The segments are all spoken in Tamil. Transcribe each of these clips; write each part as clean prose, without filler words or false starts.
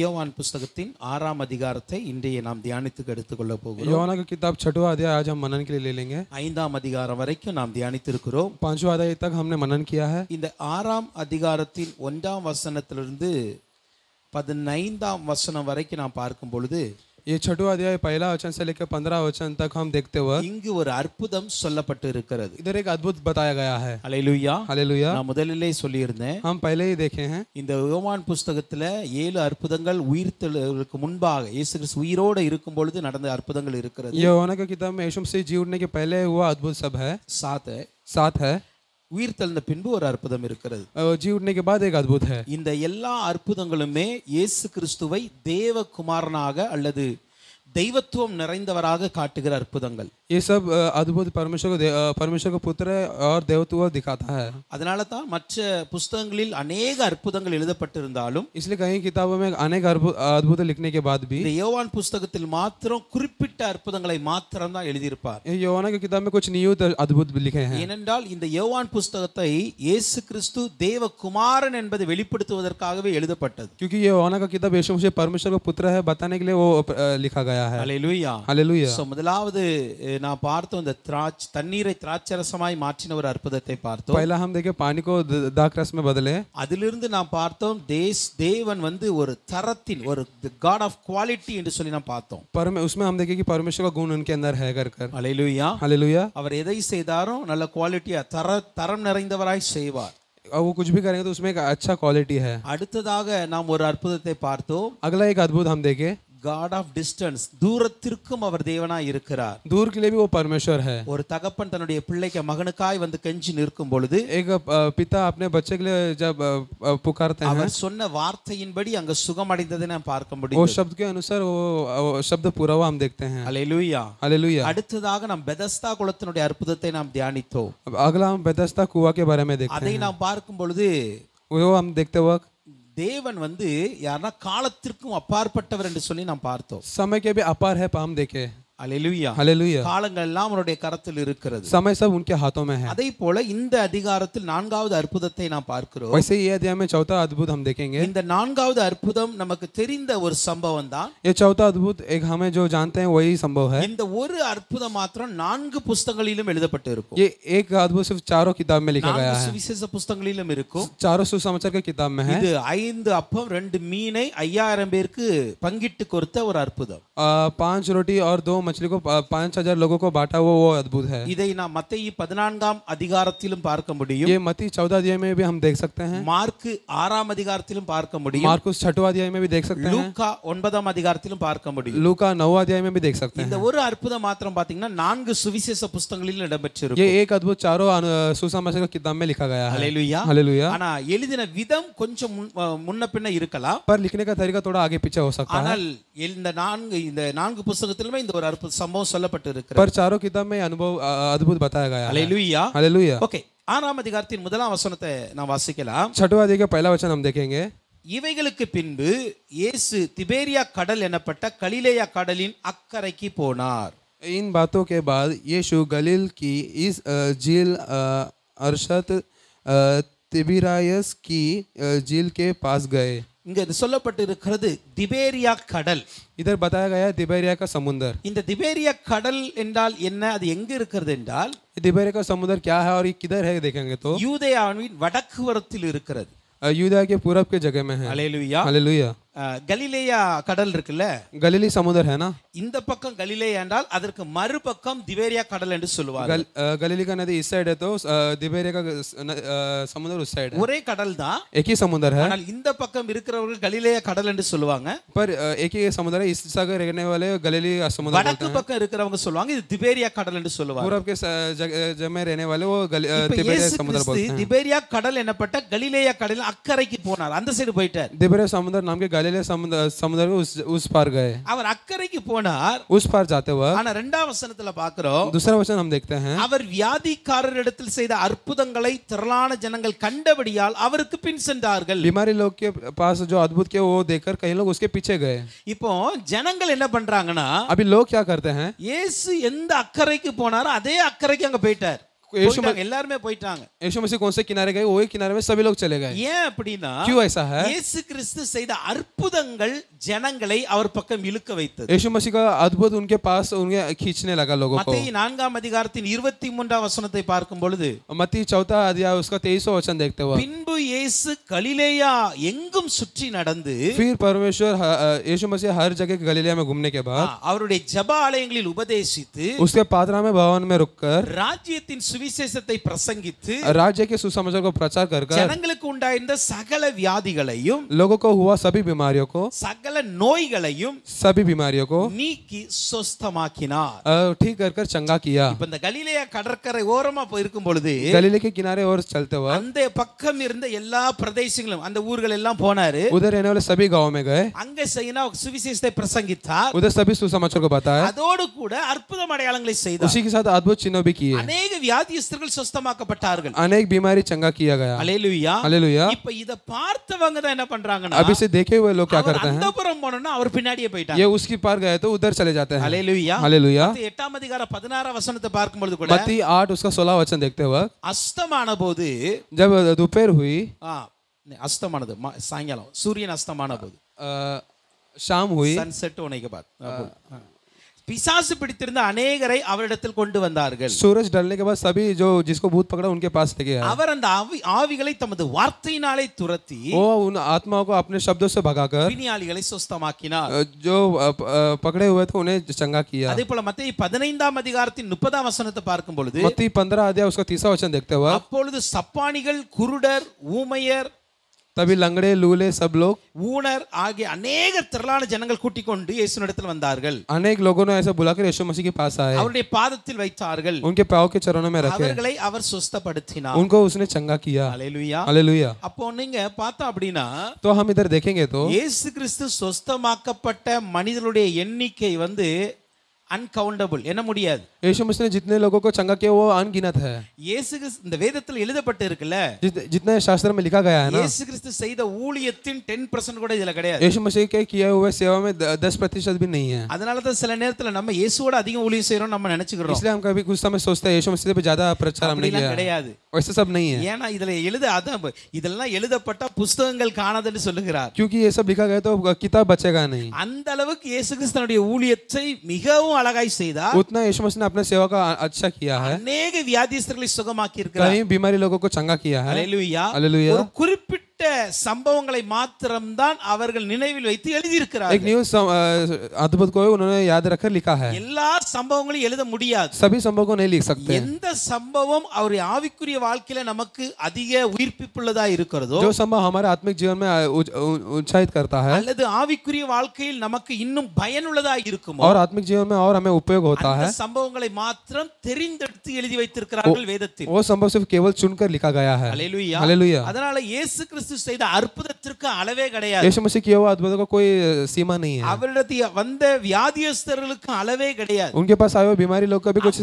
யோவான் புஸ்தகத்தின் 6ஆம் அதிகாரத்தை இன்றைய நாம் தியானித்துக்கு எடுத்துக்கொள்ள போகிறோம். யோவாन का किताब 6वां अध्याय आज हम मनन के लिए ले लेंगे. 5ஆம் அதிகாரம் வரைக்கும் நாம் தியானித்திருக்கிறோம். 5वां अध्याय तक हमने मनन किया है. இந்த 6ஆம் அதிகாரத்தின் 1ஆம் வசனத்திலிருந்து 15ஆம் வசனம் வரைக்கும் நாம் பார்க்கும் பொழுது ये 6वां अध्याय पहला वचन से लेकर 15 वचन तक हम देखते वक्त இங்கு ஒரு அற்புதம் சொல்லப்பட்டு இருக்கிறது. इधर एक अद्भुत बताया गया है. ஹல்லேலூயா हालेलुया. நான் முதலிலே சொல்லியிருந்தேன், हम पहले ही देखे हैं இந்த யோவான் புஸ்தகத்துல 7 அற்புதங்கள் உயிர்த்தெழுதலுக்கு முன்பாக இயேசு கிறிஸ்து உயிரோடு இருக்கும் பொழுது நடந்த அற்புதங்கள் இருக்கிறது. யோவாन की किताब में यीशु मसीह जी उठने के पहले हुआ अद्भुत सब है, 7 है. உயிர்த்தெழுந்த பின்பு ஒரு அற்புதம் இருக்கிறது. जी उठने के बाद एक अद्भुत है. இந்த எல்லா அற்புதங்களுமே இயேசு கிறிஸ்துவை தேவகுமாரனாக அல்லது தெய்வத்துவம் நிறைந்தவராக காட்டுகிற அற்புதங்கள். ये सब अद्भुत परमेश्वर का पुत्र और देवत्व दिखाता है. அதனால தான் மற்ற புத்தகங்களில் अनेक அற்புதங்கள் எழுதப்பட்டிருந்தாலும் इसलिए कई किताबों में अनेक अद्भुत लिखने के बाद भी இந்த யோவான் புத்தகத்தில் மாத்திரம் குறிப்பிட்ட அற்புதங்களை மாத்திரம் தான் எழுதியிருப்பார். யோவாन की किताब में कुछ नियुक्त अद्भुत लिखे हैं. ஏனென்றால் இந்த யோவான் புத்தகத்தை இயேசு கிறிஸ்து தேவகுமாரன் என்பதை வெளிப்படுத்துவதற்காகவே எழுதப்பட்டது. क्योंकि ये யோவான் का किताब यीशु मसीह परमेश्वर का पुत्र है बताने के लिए वो लिखा गया है. ஹல்லேலூயா. हालेलुया. சோ முதலாவது நான் பார்த்தோம், இந்த தண்ணீரை திராட்சரசமாய் மாற்றின ஒரு அற்புதத்தை பார்த்தோம். पहला हम देखे पानी को द्राक्षरस में बदले. அதிலிருந்து நாம் பார்த்தோம் தேவன் வந்து ஒரு தரத்தின் ஒரு காட் ஆஃப் குவாலிட்டி என்று சொல்லி நாம் பார்த்தோம். उसमें हम देखे कि परमेश्वर का गुण उनके अंदर है कर. ஹல்லேலூயா. हालेलुया. அவர் எதை செய்தாரோ நல்ல குவாலிட்டியா தரம் நிறைந்தவராய் செய்வார். वो कुछ भी करेंगे तो उसमें एक अच्छा क्वालिटी है. அடுத்ததாக நாம் ஒரு அற்புதத்தை பார்த்தோம். अगला एक अद्भुत हम देखे God of distance, தூரத்திற்கும் அவர் தேவனாய் இருக்கிறார். दूर के लिए भी वो परमेश्वर है. ஒரு தகப்பன் தன்னுடைய பிள்ளைக்கு மகனுக்காய் வந்து கெஞ்சி நிற்கும் பொழுது एक पिता अपने बच्चे के लिए जब पुकारते हैं அவர் சொன்ன வார்த்தையின்படி அங்க சுகம் அடைந்ததை நாம் பார்க்க முடியும். वो शब्द के अनुसार वो शब्द पूरा हुआ हम देखते हैं. ஹல்லேலூயா. हालेलुया. அடுத்ததாக நாம் பெதஸ்தா குளத்தினுடைய அற்புதத்தை நாம் தியானித்தோம். अगला हम बेथेस्दा कुआं के बारे में देखते அதை हैं. நாம் பார்க்கும் பொழுது वो हम देखते वक्त தேவன் வந்து யாரனா காலத்திற்கும் அப்பாற்பட்டவர் என்று சொல்லி நாம் பார்த்தோம். समय के भी अपार है हम देखे. ஹல்லேலூயா. हालेलुया. காலங்கள் எல்லாம் அவருடைய கரத்தில் இருக்கிறது. समय सब उनके हाथों में है. அதே போல இந்த அதிகாரத்தில் 4வது அற்புதத்தை நாம் பார்க்கிறோம். वैसे ये अध्याय में चौथा अद्भुत हम देखेंगे. இந்த 4வது அற்புதம் நமக்கு தெரிந்த ஒரு சம்பவம் தான். ये चौथा अद्भुत एक हमें जो जानते हैं वही संभव है. இந்த ஒரு அற்புதம் மாத்திரம் 4 புத்தகங்களிலும் எழுதப்பட்டு இருக்கும். ये एक अद्भुत सिर्फ चारों किताब में लिखा गया है. சுவிசேஷ புத்தகங்களிலும் இருக்கும். चारों सुसमाचार के किताब में है. இது 5 அப்பம் 2 மீனை 5000 பேருக்கு பங்கிட்டு கொடுத்த ஒரு அற்புதம். 5 रोटी और 2 मछली को 5000 लोगों को बांटा वो अद्भुत है. இதை நாம் மத்தேயு 14ஆம் அதிகாரத்திலும் பார்க்க முடியும். ये मत्ती 14 अध्याय में भी हम देख सकते हैं. மார்க் 6ஆம் அதிகாரத்திலும் பார்க்க முடியும். मार्कुस 6वां अध्याय में भी देख सकते हैं. லூக்கா 9ஆம் அதிகாரத்திலும் பார்க்க முடியும். लूका 9वां अध्याय में भी देख सकते हैं. இந்த ஒரு அற்புதம் மாத்திரம் பாத்தீங்கன்னா 4 சுவிசேஷ புத்தகங்களில் இடம்பெற்றிருக்கும். ये एक अद्भुत चारों सुसमाचार किताब में लिखा गया है. ஹல்லேலூயா. हालेलुया. ஆனா எழுதின விதம் கொஞ்சம் முன்ன பின்ன இருக்கலாம். पर लिखने का तरीका थोड़ा आगे पीछे हो सकता है. ஆனால் இந்த 4 புத்தகத்திலுமே இந்த ஒரு அற்புத சம்பவம் சொல்லப்பட்டு இருக்கிறது. पर चारों किताब में अनुभव अद्भुत बताया गया है. ஹல்லேலூயா. हालेलुया. ஓகே, 6ஆம் அதிகாரத்தின் முதலாம் வசனத்தை நாம் வாசிக்கலாம். 6वां अध्याय का पहला वचन हम देखेंगे. இவைகளுக்கு பின்பு இயேசு திபேரியா கடல் எனப்பட்ட கலிலேயா கடலின் அக்கரைக்கு போனார். इन बातों के बाद यीशु गलील की इस झील अरशत तिबिरायस की झील के पास गए. இங்க சொல்லப்பட்டு இருக்கிறது திபேரியா கடல். इधर बताया गया है तिबेरिया का समुद्र. இந்த திபேரியா கடல் என்றால் என்ன, அது எங்க இருக்கிறது என்றால் तिबेरिया का समुद्र क्या है और ये किधर है देखेंगे तो யூதேயாவின் வடக்குவரத்தில் இருக்கிறது. यूदा के पूरब के जगह में है. ஹல்லேலூயா. हालेलुया. கலிலேயா கடல் இருக்குல்ல, गलीली समुद्र है ना. இந்த பக்கம் கலிலேயா என்றால் அதற்கு மறுபக்கம் திபேரியா கடல் என்று சொல்லுவாங்க. गलीली का नदी इस साइड है तो तिबेरिया का समुद्र उस साइड है. ஒரே கடல் தான், एक ही समुद्र है. ஆனால் இந்த பக்கம் இருக்கிறவர்கள் கலிலேயா கடல் என்று சொல்லுவாங்க. पर एक ही समुद्र है. इस सागर रहने वाले गलीली समुद्र बोलते வடக்கு பக்கம் இருக்கிறவங்க சொல்லுவாங்க இது திபேரியா கடல் என்று சொல்லுவாங்க. पूरब के जगह में रहने वाले वो तिबेरिया समुद्र बोलते हैं. திபேரியா கடல் எனப்பட்ட கலிலேயா கடலின் அக்கறைக்கு போனார், அந்த சைடு போயிட்டார். तिबेरिया समुद्र नाम के गलीली समुद्र उस पार गए. அவர் அக்கறைக்கு போனார். उस पार जाते वक्त ஆனா 2ஆம் வசனத்துல பார்க்கிறோம், दूसरा वचन हम देखते हैं. அவர் வியாதிக்காரரிடத்தில் செய்த அற்புதங்களை திரளான ஜனங்கள் கண்டபடியால் அவருக்கு பின் சென்றார்கள். बीमारी लोग के पास जो अद्भुत के वो देखकर कई लोग उसके पीछे गए. இப்போ ஜனங்கள் என்ன பண்றாங்கன்னா, अभी लोग क्या करते हैं, இயேசு எந்த அக்கறைக்கு போனாரோ அதே அக்கறைக்கு அங்க போயிட்டார். போயிட்டாங்க, எல்லாருமே போயிட்டாங்க. यीशु मसीह कौन से किनारे गए, वही किनारे में सभी लोग चले गए. ஏன் அப்படின்னா क्यों ऐसा है? இயேசு கிறிஸ்து செய்த அற்புதங்கள் ஜனங்களை அவர் பக்கம் இழுக்க வைத்தது. यीशु मसीह का अद्भुत उनके पास उन्हें खींचने लगा लोगों को. மத்தேயு 4 அதிகாரத்தின் 23 வசனத்தை பார்க்கும் பொழுது मत्ती 4 अध्याय उसका 23वां वचन देखते हुए, பின்பு இயேசு கலிலேயா எங்கும் சுற்றி நடந்து फिर परमेश्वर यीशु मसीह हर जगह गलीलिया में घूमने के बाद அவருடைய ஜெப ஆலயங்களில் உபதேசித்து उसके प्रार्थना में भवन में रुककर ராஜ்யத்தின் சுவிசேஷத்தை பிரசங்கித்து राज्य के सुसमाचार को प्रचार कर ஜனங்களுக்கு உண்டாயிருந்த சகல வியாதிகளையும் लोगों को हुआ सभी बीमारियों को சகல நோய்களையும் सभी बीमारियों को நீக்கி சொஸ்தமாக்கினார். ठीक कर चंगा किया. இப்ப இந்த கலிலேயா கடற்கரை ஓரமா போயிருக்கும் பொழுது गलीले के किनारे और चलते हुए அந்த பக்கம் இருந்த எல்லா பிரதேசங்களும் அந்த ஊர்கள் எல்லாம் போனாரு. उधर रहने वाले सभी गांव में गए, அங்க செய்யினா சுவிசேஷத்தை பிரசங்கித்தார். उधर सभी सुसमाचार को बताया, அதோடு கூட அற்புதம் அடையாளங்களை செய்தார். उसी के साथ अद्भुत चिन्ह भी किए. अनेक வியாதியஸ்தர்கள் சொஸ்தமாக்கப்பட்டார்கள். अनेक बीमारी चंगा किया गया. அல்லேலூயா. हालेलुया. இப்ப இத பார்த்தவங்க தான் என்ன பண்றாங்கன்னா अभी से देखे हुए लोग क्या करते हैं, அந்தப்புறம் போனோம்னா அவர் பின்னாடியே போயிட்டாங்க. ये उसकी पार गए तो उधर चले जाते हैं. அல்லேலூயா. हालेलुया. 8 அதிகாரம் 16 வசனத்தை பார்க்கும் பொழுது கூட मत्ती 8 उसका 16 वचन देखते हुए, அஸ்தமான போது जब दोपहर हुई, அஸ்தமானது சாயங்காலம் சூரியன் அஸ்தமான போது शाम हुई, சன்செட் होने के बाद பிசாசு பிடித்திருந்த अनेகரை அவரிடத்தில் கொண்டு வந்தார்கள். सूरज ढलने के बाद सभी जो जिसको भूत पकड़ा उनके पास लेके आए. அவர் அந்த ஆவிகளை தமது வார்த்தையினாலே துரத்தி वो उन आत्माओं को अपने शब्दों से भगाकर பிணியாளிகளை சொஸ்தமாக்கினார். जो पकड़े हुए थे उन्हें चंगा किया. அதே போல மத்தேயு 15 அதிகாரத்தின் 30 வசனத்தை பார்க்கும் பொழுது मत्ती 15 अध्याय उसका 30वां वचन देखते हुए, அப்பொழுது சப்பானிகள், குருடர், ஊமையர், तभी लंगड़े, लूले सब लोग, ஊனர் ஆகிய अनेक திரளான ஜனங்கள் கூட்டிக் கொண்டு இயேசுவினிடத்தில் வந்தார்கள். अनेक लोगों ने ऐसा बुलाकर यीशु मसीह के पास आए, அவருடைய பாதத்தில் வைத்தார்கள். उनके पांव के चरणों में रखे, அவர்களை அவர் சுஸ்தப்படுத்தினார். उनको उसने चंगा किया. அல்லேலூயா. हालेलुया. அப்போ நீங்க பார்த்தா அப்படினா तो हम इधर देखेंगे तो இயேசு கிறிஸ்து சொஸ்தமாக்கப்பட்ட மனிதர்களுடைய எண்ணிக்கை அன்கவுண்டபிள் என்ன முடியாது. यीशु मसीह ने जितने लोगों को चंगा किया वो अनगिनत है. இயேசு கிறிஸ்து இந்த வேதத்தில் எழுதப்பட்டு இருக்குல்ல, जितने शास्त्र में लिखा गया है ना, இயேசு கிறிஸ்து செய்த ஊழியத்தின் 10% கூட இதுல கிடையாது. यीशु मसीह के किए हुए सेवा में 10% भी नहीं है. அதனால தான் சில நேரத்துல நம்ம இயேசுவோட அதிகம் ஊழியம் செய்றோம் நம்ம நினைச்சுக்கிறோம். इसलिए हम कभी कुछ समय सोचते हैं यीशु मसीह पे ज्यादा प्रचार हमने किया கிடையாது. वैसे सब नहीं है, ஏன்னா இதுல இதெல்லாம் எழுதப்பட்ட புத்தகங்கள் காணாதுன்னு சொல்லுகிறார். क्योंकि ये सब लिखा गया तो किताब बचेगा नहीं. அந்த அளவுக்கு இயேசு கிறிஸ்துனுடைய ஊழியத்தை மிகவும் அழகாய் செய்தார். उतना यीशु मसीह ने अपने सेवा का अच्छा किया है. अनेक வியாதியஸ்தர்களை சுகமாக்கி இருக்கிறார். कई बीमारी लोगों को चंगा किया है. हालेलुया. हालेलुया. ஒரு குறிப்பிட்ட சம்பவங்களை மாத்திரம்தான் அவர்கள் நினைவில் வைத்து எழுதி இருக்கிறார்கள். एक न्यूज़ अद्भुत को उन्होंने याद रखकर लिखा है. எல்லா சம்பவங்களையும் எழுத முடியாது. सभी संभव को नहीं लिख सकते. எந்த சம்பவம் அவருடைய ஆவிக்குரிய வாழ்க்கையில நமக்கு அதிக உயிர்ப்பிப்புள்ளதா இருக்கிறதோ, जो संभव हमारे आत्मिक जीवन में उत्साहित करता है அல்லது ஆவிக்குரிய வாழ்க்கையில் நமக்கு இன்னும் பயனுள்ளதா இருக்குமோ, और आत्मिक जीवन में और हमें उपयोग होता है, அந்த சம்பவங்களை மாத்திரம் தெரிந்தெடுத்து எழுதி வைத்திருக்கிறார்கள் வேதத்தில். वो संभव सिर्फ केवल चुनकर लिखा गया है. हालेलुया. हालेलुया. அதனால இயேசு கிறிஸ்து செய்த அற்புதத்திற்கு அளவே கிடையாது. यीशु मसीह किए हुए अद्भुतों का कोई सीमा नहीं है. அவரிடத்தில் வந்த வியாதியஸ்தர்களுக்கு அளவே கிடையாது. उनके पास आए हुए बीमारी लोग का भी कुछ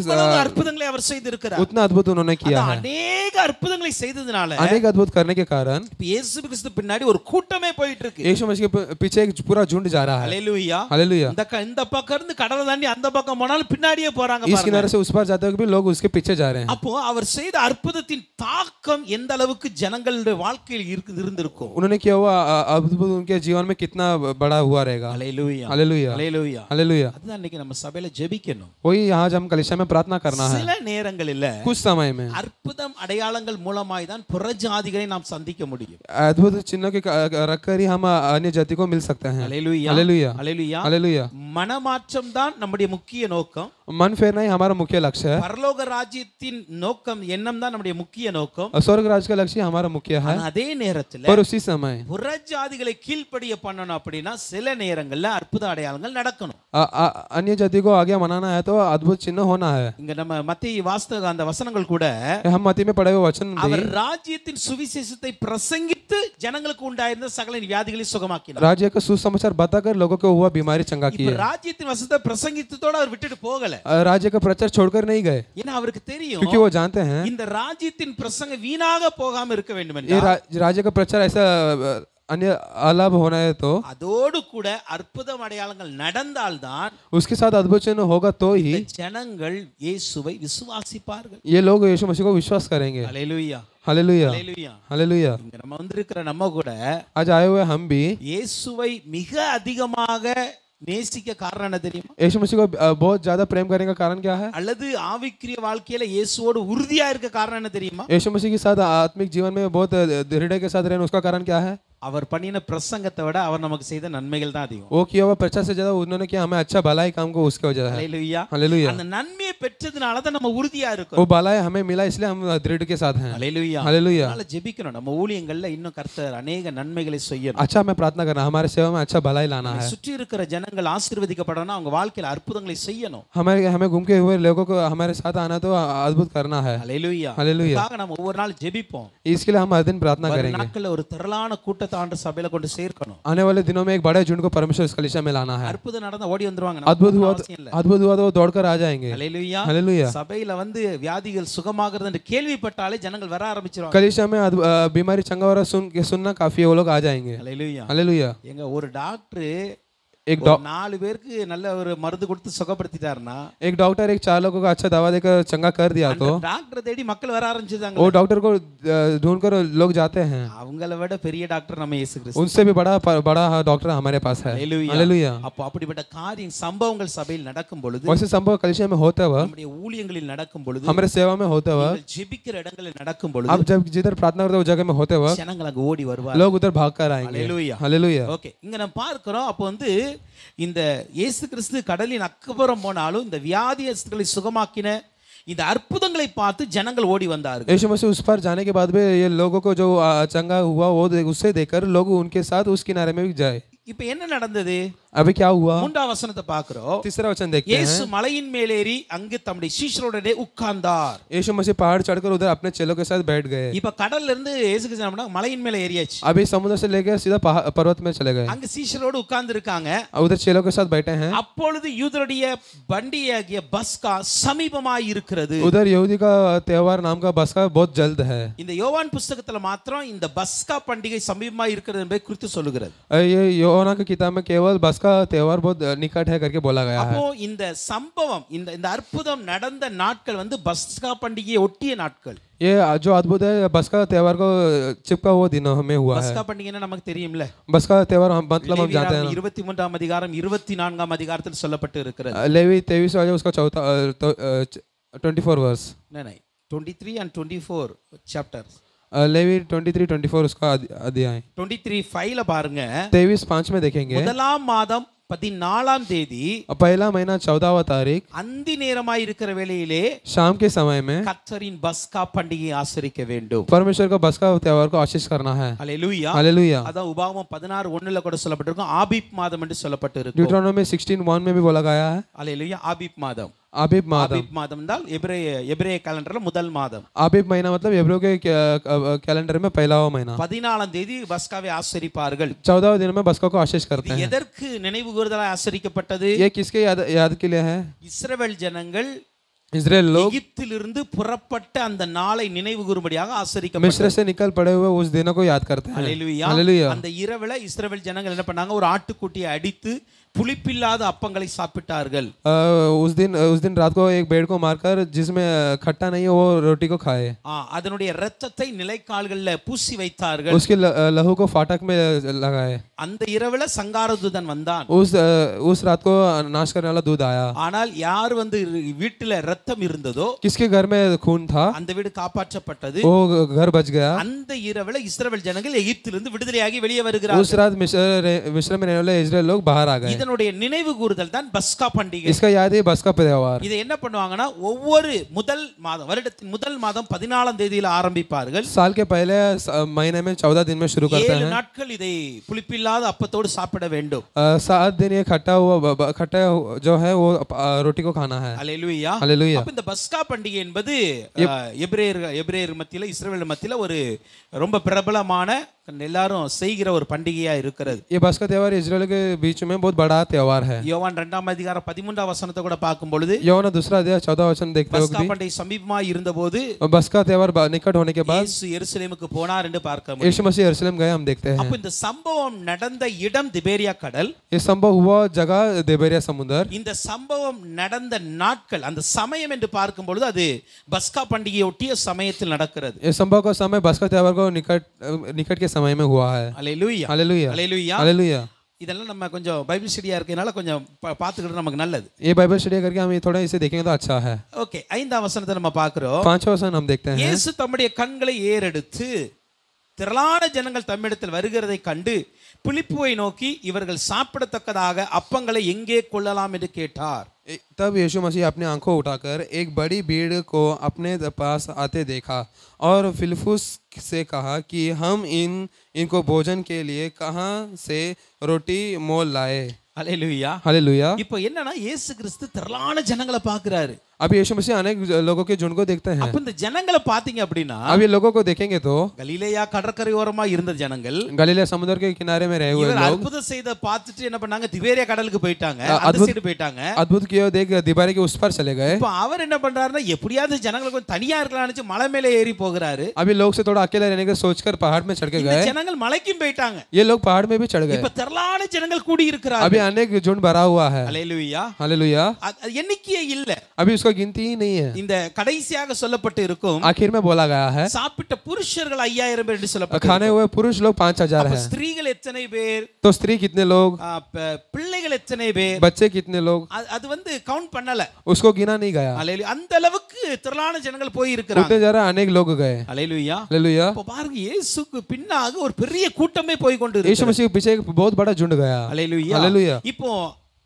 அற்புதங்களை அவர் செய்திருக்கிறார். उतना अद्भुत उन्होंने किया है. अनेक அற்புதங்களை செய்ததனால अनेक अद्भुत करने के कारण இயேசு கிறிஸ்து பின்னாடி ஒரு கூட்டமே போயிட்டு இருக்கு. यीशु मसीह के पीछे एक पूरा झुंड जा रहा है. हालेलुया. हालेलुया. இந்த பக்கம் இருந்து கடலை தாண்டி அந்த பக்கம் போனாலும் பின்னாடியே போறாங்க इस பாருங்க. किनारे से उस पार जाते हुए भी लोग उसके पीछे जा रहे हैं. அப்போ அவர் செய்த அற்புதத்தின் தாக்கம் எந்த அளவுக்கு ஜனங்களுடைய வாழ்க்கையில் இருந்திருக்கும். उन्होंने किया हुआ अद्भुत उनके जीवन में कितना बड़ा हुआ रहेगा. हालेलुया. हालेलुया. हालेलुया. हालेलुया. அதுதான் இன்னைக்கு நம்ம சபையில ஜெபிக்கணும். वही यहाँ जब हम कलीसिया में प्रार्थना करना है. சில நேரங்களில் कुछ समय में அற்புதம் அடையாளங்கள் மூலமாய் தான் புறஜாதிகளை நாம் சந்திக்க முடியும். अद्भुत चिन्हों के रखकर ही हम अन्य जाति को मिल सकते हैं. हालेलुया. हालेलुया. हालेलुया. हालेलुया. மனமாற்றம் தான் நம்முடைய முக்கிய நோக்கம். मन फेरना ही हमारा मुख्य लक्ष्य है. பரலோக ராஜ்யத்தின் நோக்கம் எண்ணம் தான் நம்முடைய முக்கிய நோக்கம். स्वर्ग राज्य का लक्ष्य हमारा मुख्य है. அதே நேரத்தில் पर उसी समय புறஜாதிகளை கீழ்ப்படிய பண்ணணும் அப்படின்னா சில நேரங்கள்ல அற்புத அடையாளங்கள் நடக்கணும். अन्य जाति को आगे मनाना है तो अद्भुत चिन्ह होना है. இங்க நம்ம மத்தேயு வாஸ்தக அந்த वचनங்கள் கூட हम मत्ती में पढ़े हुए वचन அவர் ராஜ்யத்தின் சுவிசேஷத்தை பிரசங்கித்து ஜனங்களுக்கு உண்டாயிருந்த சகல வியாதிகளை சுகமாக்கினார். राज्य का सुसमाचार बताकर लोगों को हुआ बीमारी चंगा की है. ராஜ்யத்தின் வசனத்தை பிரசங்கித்ததோட அவர் விட்டுட்டு போகல. राज्य का प्रचार छोड़कर नहीं गए, ஏன்னா அவருக்கு தெரியும் क्योंकि वो जानते हैं இந்த ராஜ்யத்தின் பிரசங்க வீணாக போகாம இருக்க வேண்டும் ये என்றால் राज्य का प्रचार ऐसा अन्य अलाभ होना है तो அதோடு கூட அற்புதம் அடையாளங்கள் நடந்தால்தான் उसके साथ अद्भुत चिन्ह होगा तो ही இந்த ஜனங்கள் இயேசுவை விசுவாசிப்பார்கள். ये लोग यीशु मसीह को विश्वास करेंगे. ஹல்லேலூயா हालेलुया ஹல்லேலூயா. हालेलुया. இங்க நம்ம வந்திருக்கிற நம்ம கூட आज आए हुए हम भी இயேசுவை மிக அதிகமாக நேசிக்க காரணம் என்ன தெரியுமா? यीशु मसीह को बहुत ज्यादा प्रेम करने का कारण क्या है? அல்லது ஆவிக்குரிய வாழ்க்கையில இயேசுவோடு உறுதியா இருக்க காரணம் என்ன தெரியுமா? यीशु मसीह के साथ आत्मिक जीवन में बहुत दृढ़ के साथ रहना उसका कारण क्या है? அவர் பண்ணின பிரசங்கத்தை விட அவர் நமக்கு செய்த நன்மைகள் தான் அதிகம். वो किया हुआ प्रचार से ज्यादा उन्होंने किया हमें अच्छा भलाई काम को उसकी वजह है. ஹல்லேலூயா. हालेलुया. அந்த நன்மையை பெற்றதுனால தான் நம்ம உறுதியா वो இருக்கோம். भलाई हमें मिला इसलिए हम दृढ़ के साथ हैं. ஹல்லேலூயா. हालेलुया. அதனால ஜெபிக்கணும். நம்ம ஊழியங்கள்ல இன்னும் கர்த்தர் अनेक நன்மைகளை செய்யணும். अच्छा हमें प्रार्थना करना हमारे सेवा में अच्छा भलाई लाना है. சுற்றி இருக்கிற ஜனங்கள் ஆசீர்வதிக்கப்படணும். அவங்க வாழ்க்கையில அற்புதங்களை செய்யணும். हमें घूम के हुए लोगों को हमारे साथ आना तो अद्भुत करना है. ஹல்லேலூயா. हालेलुया. அதுக்காக நம்ம ஒவ்வொரு நாள் ஜெபிப்போம். इसके लिए हम हर दिन प्रार्थना வரும் करेंगे. நாட்கள்ல ஒரு திரளான கூட்டத்தை ஆண்டு சபையில கொண்டு சேர்க்கணும். आने वाले दिनों में एक बड़े झुंड को परमेश्वर इस कलीसिया में लाना है. அற்புதம் நடந்தா ஓடி வந்துருவாங்க. अद्भुत हुआ तो वो दौड़कर आ जाएंगे. ஹல்லேலூயா. हालेलुया. சபையில வந்து வியாதிகள் சுகமாகிறது என்று கேள்விப்பட்டாலே ஜனங்கள் வர ஆரம்பிச்சிருவாங்க. कलीसिया में बीमारी चंगा हो रहा सुनना काफी है वो लोग आ जाएंगे. ஹல்லேலூயா. हालेलुया. எங்க ஒரு டாக்டர் एक 4 பேருக்கு நல்ல ஒரு மருந்து கொடுத்து சுகப்படுத்திட்டாருன்னா डॉक्टर एक 4 लोगों को अच्छा दवा देकर चंगा कर दिया तो டாக்டர் தேடி மக்கள் வர ஆரம்பிச்சிட்டாங்க. वो डॉक्टर को ढूंढकर लोग जाते हैं. அவங்கள விட பெரிய டாக்டர் நம்ம இயேசு கிறிஸ்து. उनसे भी बड़ा डॉक्टर हमारे पास है. ஹல்லேலூயா. அப்போ அப்படிப்பட்ட காரியம் சம்பவங்கள் சபையில் நடக்கும் பொழுது वैसे संभव कलीसिया में होते हुए நம்முடைய ஊழியங்களில் நடக்கும் பொழுது हमारे सेवा में होते हुए நீங்கள் ஜெபிக்கிற இடங்களில் நடக்கும் பொழுது आप जब जिधर प्रार्थना करते हो उस जगह में होते हुए ஜனங்கள் அங்க ஓடி வருவாங்க. लोग उधर भाग कर आएंगे. ஹல்லேலூயா. हालेलुया. ஓகே, இங்க நம்ம பார்க்கிறோம். அப்போ வந்து இந்த இயேசு கிறிஸ்து கடலின் அக்கப்புறம் போனாலும் இந்த வியாதியஸ்தர்களை சுகமாக்கின இந்த அற்புதங்களை பார்த்து ஜனங்கள் ஓடி வந்தார்கள். यीशु मसीह उस पर जाने के बाद भी ये लोगों को जो चंगा हुआ वो उससे देखकर लोग उनके साथ उस किनारे में भी जाए. இப்போ என்ன நடந்தது? अभी क्या हुआ? 3ஆம் வசனத்தை பார்க்கிறோம். तीसरा वचन देखते हैं. இயேசு மலையின் மேல் ஏறி அங்கு தம்முடைய சீஷரோடே உட்கார்ந்தார். यीशु मसीह पहाड़ चढ़कर उधर अपने चेलों के साथ बैठ गए. இப்போ கடல்ல இருந்து இயேசு கிறிஸ்து என்ன பண்ணாங்க? மலையின் மேல ஏறியாச்சு. अभी समुद्र से लेकर सीधा पर्वत में चले गए. அங்க சீஷரோடு உட்கார்ந்து இருக்காங்க. उधर चेलों के साथ बैठे हैं. அப்பொழுது யூதருடைய பண்டிகையாகிய பஸ்கா சமீபமாய் இருக்கிறது. उधर यहूदी का त्योहार नाम का बस्का बहुत जल्द है. இந்த யோவான் புத்தகத்துல மாத்திரம் இந்த பஸ்கா பண்டிகை சமீபமாய் இருக்கிறது என்பதை குறித்து சொல்லுகிறது. ये யோனா की किताब में केवल बस्का त्योहार बहुत निकट है करके बोला गया है. அப்போ இந்த சம்பவம் இந்த அற்புதம் நடந்த நாட்கள் வந்து பஸ்கா பண்டிகையை ஒட்டிய நாட்கள். ये जो अद्भुत है बस्का त्योहार को चिपका हुआ दिनों में हुआ है. பஸ்கா பண்டிகைன்னா நமக்கு தெரியும்ல. बस्का त्योहार हम मतलब हम जानते हैं. 23ஆம் அதிகாரம் 24ஆம் அதிகாரத்தில் சொல்லப்பட்டு இருக்கிறது. लेवी 23 वाला उसका चौथा 24 वर्स. नहीं 23 and 24 chapters. लेवी 23-24 उसका अध्याय. 23:5ல பாருங்க. 23:5 में देखेंगे. முதலாம் மாதம் 14ஆம் தேதி पहला महीना 14वां तारीख அந்தி நேரமாய் இருக்கிற வேளையிலே शाम के समय में கர்த்தரின் பஸ்கா பண்டிகையை ஆசரிக்க வேண்டும். परमेश्वर का बस्का त्योहार को आशीष करना है. ஹல்லேலூயா. हालेलुया. அதான் உபாகமம் 16:1ல கூட சொல்லப்பட்டிருக்கும். ஆபீப் மாதம் என்று சொல்லப்பட்டிருக்கும். ड्यूटरोनोमी 16:1 में भी बोला गया है. ஹல்லேலூயா. ஆபீப் மாதம். आबीब मादम. ஆபீப் மாதம் என்றால் எபிரேய கேலண்டர்ல முதல் மாதம். आबीब महीना मतलब एब्रो के कैलेंडर में पहला महीना. 14ஆம் தேதி பஸ்காவை ஆசரிப்பார்கள். 14वें दिन में बस्का को आशीष करते हैं. எதற்கு நினைவு கூறுதலாய் ஆசரிக்கப்பட்டது? ये किसके याद के लिए है? இஸ்ரவேல் ஜனங்கள் इजराइल लोग எகிப்திலிருந்து புறப்பட்ட அந்த நாளை நினைவு கூறும்படியாக ஆசரிக்கப்பட்டது. मिस्र से निकल पड़े हुए उस दिनों को याद करते हैं. ஹல்லேலூயா. हालेलुया. அந்த இரவுல இஸ்ரவேல் ஜனங்கள் என்ன பண்ணாங்க? ஒரு ஆட்டுக்குட்டியை அடித்து புளிப்பில்லாத அப்பங்களை சாப்பிட்டார்கள். उस दिन रात को एक भेड़ को मारकर जिसमें खट्टा नहीं है वो रोटी को खाए. அதனுடைய இரத்தத்தை நிலைக்கால்கள்ல பூசி வைத்தார்கள். उसके लहू को फाटक में लगाए. அந்த இரவுல சங்காரதூதன் வந்தான். उस रात को नाश करने वाला दूध आया. ஆனால் யார் வந்து வீட்டுல இரத்தம் இருந்ததோ किसके घर में खून था அந்த வீடு காப்பாற்றப்பட்டது. वो घर बच गया. அந்த இரவுல இஸ்ரவேல் ஜனங்கள் எகிப்திலிருந்து விடுதலையாகி வெளியே வருகிறார்கள். उस रात मिस्र में रहने वाले इजराइल लोग बाहर आ गए. இதனுடைய நினைவு கூறுதல் தான் பஸ்கா பண்டிகை. इसका याद है बस्का त्योहार. இதை என்ன பண்ணுவாங்கன்னா ஒவ்வொரு முதல் மாதம் வருடத்தின் முதல் மாதம் 14ஆம் தேதியில ஆரம்பிப்பார்கள். साल के पहले महीने में 14 दिन में शुरू करते हैं. 7 நாட்கள் இதை புளிப்பில்லாத அப்பத்தோடு சாப்பிட வேண்டும். 7 दिन ये खट्टा जो है वो रोटी को खाना है. ஹல்லேலூயா. हालेलुया. हालेलुया அப்ப இந்த பஸ்கா பண்டிகை என்பது எபிரேயர் மத்தியில இஸ்ரவேல் மத்தியில ஒரு ரொம்ப பிரபலமான எல்லாரும் செய்கிற ஒரு பண்டிகையா இருக்கிறது. ये बस्का त्योहार इजराइल के बीच में बहुत बड़ा त्योहार है. யோவான் 2ஆம் அதிகாரம் 13ஆம் வசனத்தை கூட பார்க்கும் பொழுது யோவான் दूसरा अध्याय 14 वचन देखते हो பஸ்கா பண்டிகை சமீபமாய் இருந்தபோது बस्का त्योहार निकट होने के बाद இயேசு எருசலேமுக்கு போனார் என்று பார்க்க முடியும். यीशु मसीह यरूशलेम गए हम देखते हैं. அப்ப இந்த சம்பவம் நடந்த இடம் திபேரியா கடல். ये संभव हुआ जगह तिबेरिया समुद्र. இந்த சம்பவம் நடந்த நாட்கள் அந்த சமயம் என்று பார்க்கும் பொழுது அது பஸ்கா பண்டிகையை ஒட்டிய சமயத்தில் நடக்கிறது. ये संभव का समय बस्का त्योहार को निकट के समय में हुआ है. Hallelujah hallelujah hallelujah hallelujah. இதெல்லாம் நம்ம கொஞ்சம் பைபிள் ஸ்டடியா இருக்கனால கொஞ்சம் பார்த்துக்கிட்டு நமக்கு நல்லது. ये बाइबल स्टडी करके हम थोड़ा इसे देखेंगे तो अच्छा है. ஓகே 5ஆம் வசனத்தை நம்ம பார்க்கிறோம். 5वां वचन हम देखते हैं. இயேசு தம்முடைய கண்களை ஏறெடுத்து திரளான ஜனங்கள் தம்மிடத்தில் வருகிறதை கண்டு பிலிப்புவை நோக்கி இவர்கள் சாப்பிடத்தக்கதாக அப்பங்களை எங்கே கொள்ளலாம் என்று கேட்டார். तब यीशु मसीह अपने आंखों उठाकर एक बड़ी भीड़ को अपने पास आते देखा और फिलिप्पुस से कहा कि हम इनको भोजन के लिए कहाँ से रोटी मोल लाए. Hallelujah hallelujah. இப்போ என்னன்னா இயேசு கிறிஸ்து திரளான ஜனங்களை பார்க்கறாரு. अब यीशु मसीह अनेक लोगों के झुंड को देखते हैं. அப்ப இந்த ஜனங்களை பாத்தீங்க அப்படினா अब ये लोगों को देखेंगे तो கலிலேயா கடற்கரையோரமா இருந்த ஜனங்கள் गलीला समुद्र के किनारे में रहे हुए लोग அற்புதம் செய்த பார்த்துட்டு என்ன பண்ணாங்க திபேரியா கடலுக்கு போயிட்டாங்க. அந்த சைடு போயிட்டாங்க. अद्भुत किया देख तिबेरिया के उस पार चले गए. இப்போ அவர் என்ன பண்றாருன்னா எப்படியாவது ஜனங்களுக்கு கொஞ்சம் தனியா இருக்கலாம்னு நினைச்சு மலை மேலே ஏறி போகிறாரு. अभी लोग से थोड़ा अकेले रहने का सोचकर पहाड़ में चढ़ के गए. ஜனங்கள் மலைக்கும் போயிட்டாங்க. ये लोग पहाड़ में भी चढ़ गए. இப்போ திரளான ஜனங்கள் கூடி இருக்கிறார்கள். अभी अनेक झुंड भरा हुआ है. Hallelujah hallelujah. எண்ணிக்கையே இல்ல. अभी उसका गिनती ही नहीं है. இந்த கடைசியாக சொல்லப்பட்டு இருக்கும் आखिर में बोला गया है சாப்பிட்ட புருஷர்கள் 5000 பேர் என்று சொல்லப்பட்டு खाने हुए पुरुष लोग 5000 हैं. ஸ்திரீகள் எத்தனை பேர், तो स्त्री कितने लोग, பிள்ளைகள் எத்தனை பேர், बच्चे कितने लोग, அது வந்து கவுண்ட் பண்ணல. उसको गिना नहीं गया. हालेलुया அந்த அளவுக்கு திரளான ஜனங்கள் போய் இருக்கிறாங்க. उतने जरा अनेक लोग गए. Hallelujah hallelujah. அப்ப பாருங்க இயேசுக்கு பின்னாக ஒரு பெரிய கூட்டமே போய் கொண்டு यीशु मसीह के पीछे एक बहुत बड़ा झुंड गया. Hallelujah hallelujah. இப்போ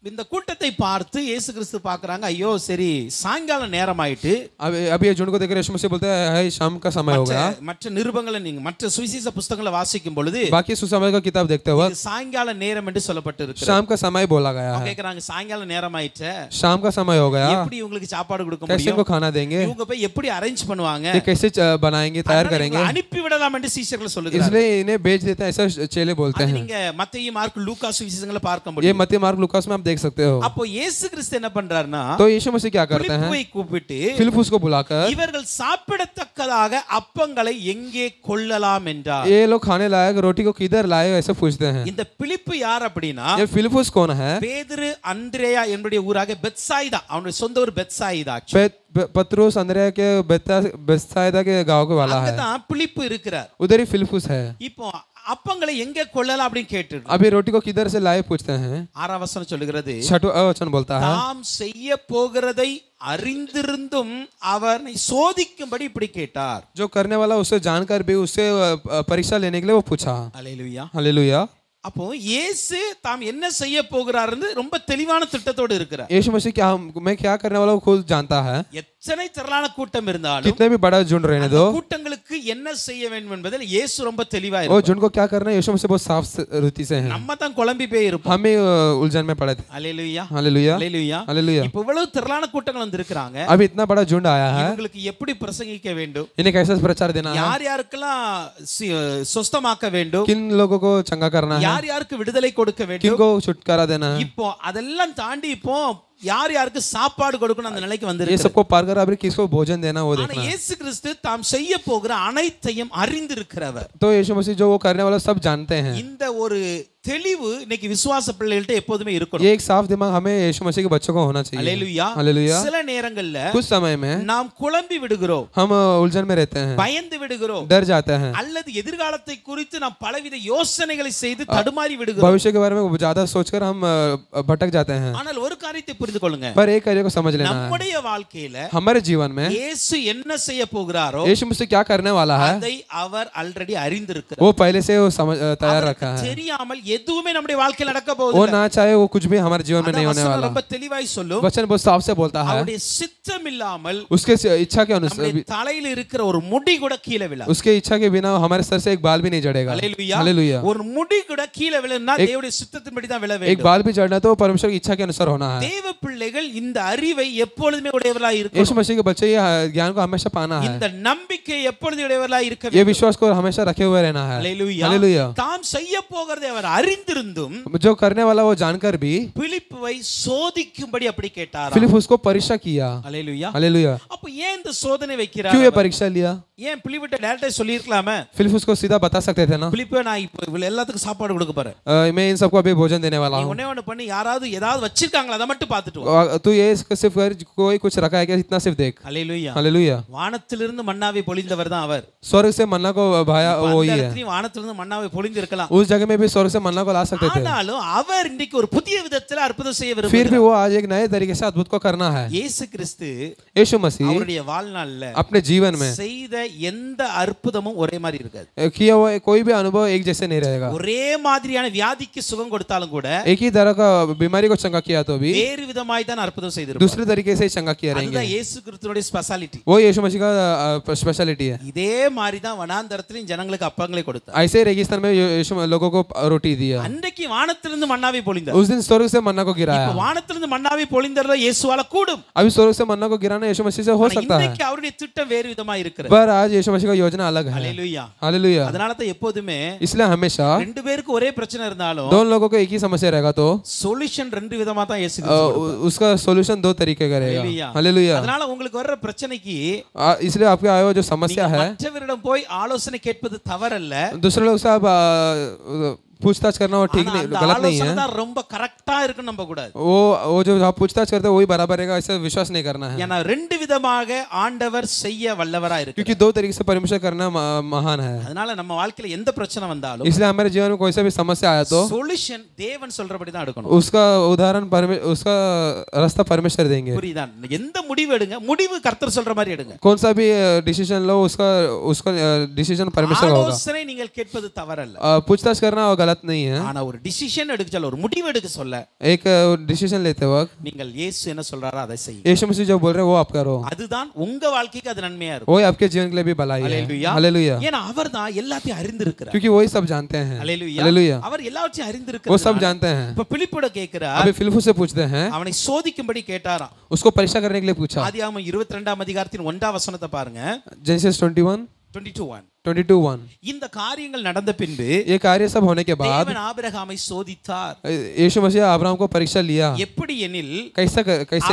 இந்த கூட்டத்தை பார்த்து இயேசு கிறிஸ்து பார்க்கறாங்க. ஐயோ சரி சாயங்கால நேரம் ஆயிட்டு. अभी ये झुंड को देखकर यीशु मसीह बोलते हैं शाम का समय हो गया. மற்ற நிருபங்களை நீங்க மற்ற சுவிசேஷ புத்தகங்களை வாசிக்கும் பொழுது बाकी सुसमाचार का किताब देखते वक्त சாயங்கால நேரம் என்று சொல்லப்பட்டிருக்கு. शाम का समय बोला गया है. கேக்குறாங்க சாயங்கால நேரம் ஆயிடுச்சு. शाम का समय हो गया. எப்படி உங்களுக்கு சாப்பாடு கொடுக்க कैसे முடியும்? इनको खाना देंगे? இவங்க போய் எப்படி அரேஞ்ச் பண்ணுவாங்க? ये कैसे बनाएंगे, तैयार करेंगे? அனுப்பி விடலாம் என்று சீஷர்கள் சொல்லுகிறார்கள். इसलिए इन्हें भेज देते हैं ऐसा चेले बोलते हैं. நீங்க மத்தேயு மார்க் லூக்கா சுவிசேஷங்களை பார்க்க ये முடியும். मत्ती मार्क लूकास में आप देख सकते हो. அப்போ இயேசு கிறிஸ்து என்ன பண்றாருன்னா तो यीशु मसीह क्या करते हैं? பிலிப்புவை கூப்பிட்டு फिलिप्पुस को बुलाकर இவர்கள் சாப்பிடத்தக்கதாக அப்பங்களை எங்கே கொள்ளலாம் என்றார். ये लोग खाने लायक रोटी को किधर लाए ऐसे पूछते हैं. இந்த பிலிப்பு யார் அப்படினா ये फिलिप्पुस कौन है? பேதுரு அந்திரேயா என்னுடைய ஊராக பெத்சாயிதா, அவனுடைய சொந்த ஊர் பெத்சாயிதா. पत्रुस अंद्रिया के बेथसाइदा के गांव के वाला है. அங்கதான் பிலிப்பு இருக்கிறார். उधर ही फिलिप्पुस है. இப்போ அப்பங்களை எங்கே கொள்ளலாம் அப்படி கேட்டு अभी रोटी को किधर से लाए पूछते हैं. 6ஆம் வசனம் சொல்லுகிறது छठवां वचन बोलता है தாம் செய்ய போகிறதை அறிந்திருந்தும் அவனை சோதிக்கும்படி இப்படி கேட்டார். जो करने वाला उसे जानकर भी उससे परीक्षा लेने के लिए वो पूछा. Hallelujah hallelujah. அப்போ இயேசு தாம் என்ன செய்ய போகிறார்னு ரொம்ப தெளிவான திட்டத்தோடு இருக்கிறார். यीशु मसीह क्या मैं क्या करने वाला हूं खुद जानता है. எத்தனை திரளான கூட்டம் இருந்தாலும் कितने भी बड़ा झुंड रहने दो, கூட்டங்களுக்கு என்ன செய்ய வேண்டும் என்பதில் இயேசு ரொம்ப தெளிவா वो இருப்பார். झुंड को क्या करना है यीशु मसीह बहुत साफ रीति से है. நம்ம தான் குழம்பி போய் இருப்போம். हम ही उलझन में पड़े थे. Hallelujah hallelujah. Hallelujah hallelujah. இப்போ இவ்வளவு திரளான கூட்டங்கள் வந்திருக்காங்க. अब इतना बड़ा झुंड आया है, இவங்களுக்கு எப்படி பிரசங்கிக்க வேண்டும், इन्हें कैसे प्रचार देना है, யார் யாருக்கெல்லாம் சுஸ்தமாக்க வேண்டும், किन लोगों को चंगा करना है, யார் யாருக்கு விடுதலை கொடுக்க வேண்டும், किनको छुटकारा देना है. இப்போ அதெல்லாம் தாண்டி இப்போ யார் யாருக்கு சாப்பாடு கொடுக்கணும் அந்த நிலைக்கு ये வந்திருக்கு. सबको पार कर अभी किसको भोजन देना वो ஆனா देखना है. இயேசு கிறிஸ்து தாம் செய்ய போகிற அனைத்தையும் அறிந்திருக்கிறவர். तो यीशु मसीह जो वो करने वाला सब जानते हैं. இந்த ஒரு தெளிவு இன்னைக்கு விசுவாச பிள்ளைகள்ட்ட எப்போதுமே இருக்கணும். ये एक साफ दिमाग हमें यीशु मसीह के बच्चों को होना चाहिए. हालेलुया. हालेलुया. சில நேரங்கள்ல कुछ समय में நாம் குழம்பி விடுகிறோம், हम उलझन में रहते हैं, பயந்து விடுகிறோம், डर जाते हैं, அல்லது எதிர்காலத்தை குறித்து நாம் பலவித யோசனைகளை செய்து தடுமாறி விடுகிறோம். भविष्य के बारे में ज्यादा सोचकर हम भटक जाते हैं. ஆனால் ஒரு காரியத்தை புரிந்து கொள்ளுங்க, पर एक कार्य को समझ लेना है, நம்முடைய வாழ்க்கையில हमारे जीवन में இயேசு என்ன செய்ய போகிறாரோ यीशु मसीह क्या करने वाला है அதை அவர் ஆல்ரெடி அறிந்திருக்கிறார். वो पहले से वो समझ तैयार रखा है. தெரியாமல் எதுவுமே நம்முடைய வாழ்க்கையில நடக்க वो போகுது. ना चाहे वो कुछ भी हमारे जीवन में नहीं होने वाला. ரொம்ப தெளிவாய் சொல்லும், वचन बहुत साफ से बोलता है, அவருடைய சித்தம் இல்லாமல் उसके इच्छा के अनुसार நம்முடைய தலையில இருக்கிற ஒரு முடி கூட கீழே விழாது. उसके इच्छा के बिना हमारे सर से एक बाल भी नहीं झड़ेगा. हालेलुया. हालेलुया. ஒரு முடி கூட கீழே விழுனா தேவனுடைய சித்தத்தின்படி தான் விழ एक வேண்டும். बाल भी झड़ना तो परमेश्वर की इच्छा के अनुसार होना है. है। தேவ பிள்ளைகள் இந்த அறிவை எப்பொழுதுமே உடையவர்களாய் இருக்கணும். यीशु मसीह के बच्चे ये ज्ञान को हमेशा पाना है, இந்த நம்பிக்கை எப்பொழுதும் உடையவர்களாய் இருக்க ये வேண்டும். विश्वास को हमेशा रखे हुए रहना है। ஹல்லேலூயா. हालेलुया। தாம் செய்ய போகிறதை அவர் அறிந்திருந்தும் जो करने वाला वो जानकर भी பிலிப்புவை சோதிக்கும்படி அப்படி கேட்டாராம். फिलिप उसको परीक्षा किया। ஹல்லேலூயா. हालेलुया। அப்ப ஏன் இந்த சோதனை வைக்கிறார்? क्यों ये परीक्षा लिया? ஏன் பிலிப்பிட்ட டைரக்டா சொல்லிருக்கலாமே? फिलिप उसको सीधा बता सकते थे ना, பிலிப்பே நான் இப்போ இவ்வளவு எல்லாத்துக்கும் சாப்பாடு கொடுக்க போறேன், मैं इन सबको अभी भोजन देने वाला நீ हूँ, ஒண்ணே ஒண்ணு பண்ணி யாராவது ஏதாவது வச்சிருக்காங்களா அதை மட்டும் பார்த்துட்டு வா. तू ये सिर्फ कर, कोई कुछ रखा है क्या, इतना सिर्फ देख। ஹல்லேலூயா. हालेलुया। வானத்திலிருந்து மன்னாவை பொழிந்தவர் தான் அவர். स्वर्ग से मन्ना को भाया वो ही है, வானத்திலிருந்து மன்னாவை பொழிந்து இருக்கலாம், उस जगह में भी स्वर्ग से मन्ना को ला सकते थे, ஆனாலும் அவர் இன்னைக்கு ஒரு புதிய விதத்துல அற்புதம் செய்ய फिर भी விரும்புகிறார். वो आज एक नए तरीके से अद्भुत को करना है। இயேசு கிறிஸ்து यीशु मसीह அவருடைய வாழ்நாள்ல अपने जीवन में செய்த எந்த அற்புதமும் ஒரே மாதிரி இருக்காது. किया हुआ कोई भी अनुभव एक जैसे नहीं रहेगा। ஒரே மாதிரியான வியாதிக்கு சுகம் கொடுத்தாலும் கூட एक ही तरह का बीमारी को चंगा किया तो भी வேறு விதமாய் தான் அற்புதம் செய்திருப்பார். दूसरे तरीके से चंगा किया रहेंगे। அதுதான் இயேசு கிறிஸ்துவோட ஸ்பெஷாலிட்டி. वो यीशु मसीह का स्पेशलिटी है। இதே மாதிரி தான் வனாந்தரத்திலும் ஜனங்களுக்கு அப்பங்களை கொடுத்தார். ऐसे ही रेगिस्तान में यीशु लोगों को रोटी दिया। அன்றைக்கு வானத்திலிருந்து மன்னாவை பொழிந்தார். उस दिन स्वर्ग से मन्ना को गिराया। இப்ப வானத்திலிருந்து மன்னாவை பொழிந்தறத இயேசுவால கூடும். अभी स्वर्ग से मन्ना को गिराना यीशु मसीह से हो सकता है, இன்னைக்கு அவருடைய திட்டம் வேறு விதமா இருக்கிறது. पर आज यीशु मसीह का योजना अलग है। ஹல்லேலூயா. हालेलुया। அதனால தான் எப்போதுமே इसलिए हमेशा ரெண்டு பேருக்கு ஒரே பிரச்சனை இருந்தாலும் दोनों लोगों को एक ही समस्या रहेगा तो சொல்யூஷன் ரெண்டு விதமா தான் இயேசு கிறிஸ்து கொடுப்பார். उसका सॉल्यूशन दो तरीके का रहेगा। हालेलुया। हालेलुया। அதனால உங்களுக்கு வர்ற பிரச்சனைக்கு इसलिए आपके आए हुआ जो समस्या है, மற்றவரிடம் போய் ஆலோசனை கேட்பது தவறல்ல, दूसरे लोग से आप पूछताछ करना वो ठीक नहीं, गलत नहीं है। தான் ரொம்ப கரெக்ட்டா இருக்குன்னு நம்ப கூடாது. वो जो आप पूछताछ करते हैं वही बराबर रहेगा, ऐसा विश्वास नहीं करना है, ஏன்னா ரெண்டு விதமாக ஆண்டவர் செய்ய वल्लवரா இருக்கு. क्योंकि दो तरीके से परमेश्वर करना महान है। அதனால நம்ம வாழ்க்கையில எந்த பிரச்சனை வந்தாலும் इसलिए हमारे जीवन में कोई सा भी समस्या आया तो சொல்யூஷன் தேவன் சொல்றபடி தான் எடுக்கணும். उसका उदाहरण उसका रास्ता परमेश्वर देंगे। புரியுதா? எந்த முடிவு எடுங்க, முடிவு கர்த்தர் சொல்ற மாதிரி எடுங்க. कौन सा भी डिसीजन लो उसका डिसीजन परमेश्वर का होगा। ஆலோசனை நீங்கள் கேட்பது தவறல்ல, पूछताछ करना वो गलत नहीं है, ஆனா ஒரு டிசிஷன் எடுக்கல, ஒரு முடிவு எடுக்க சொல்ல एक डिसीजन लेते वक्त நீங்கள் இயேசு என்ன சொல்றாரோ அதை செய்யுங்க. यीशु मसीह जो बोल रहे हैं वो आप करो, அதுதான் உங்க வாழ்க்கைக்கு அது நன்மையா இருக்கும். वो आपके जीवन के लिए भी भलाई है। ஹல்லேலூயா. हालेलुया। ஏன்னா அவர் தான் எல்லாத்தையும் அறிந்திருக்கிறார். क्योंकि वही सब जानते हैं। ஹல்லேலூயா. हालेलुया। அவர் எல்லாவற்றையும் वो அறிந்திருக்கிறார். सब जानते हैं। இப்ப பிலிப்போட கேக்குறார், अभी फिलिप्पुस से पूछते हैं, அவனை சோதிக்கும்படி கேட்டாராம். उसको परीक्षा करने के लिए पूछा। ஆதியாகமம் 22ஆம் அதிகாரத்தின் 1ஆம் வசனத்தை பாருங்க. जेनेसिस 22:1 22:1 இந்த காரியங்கள் நடந்த பின்பு ये कार्य सब होने के बाद தேவன் ஆபிரகாமை சோதித்தார். यीशु मसीह अब्राहम को परीक्षा लिया। எப்படி எனில் कैसे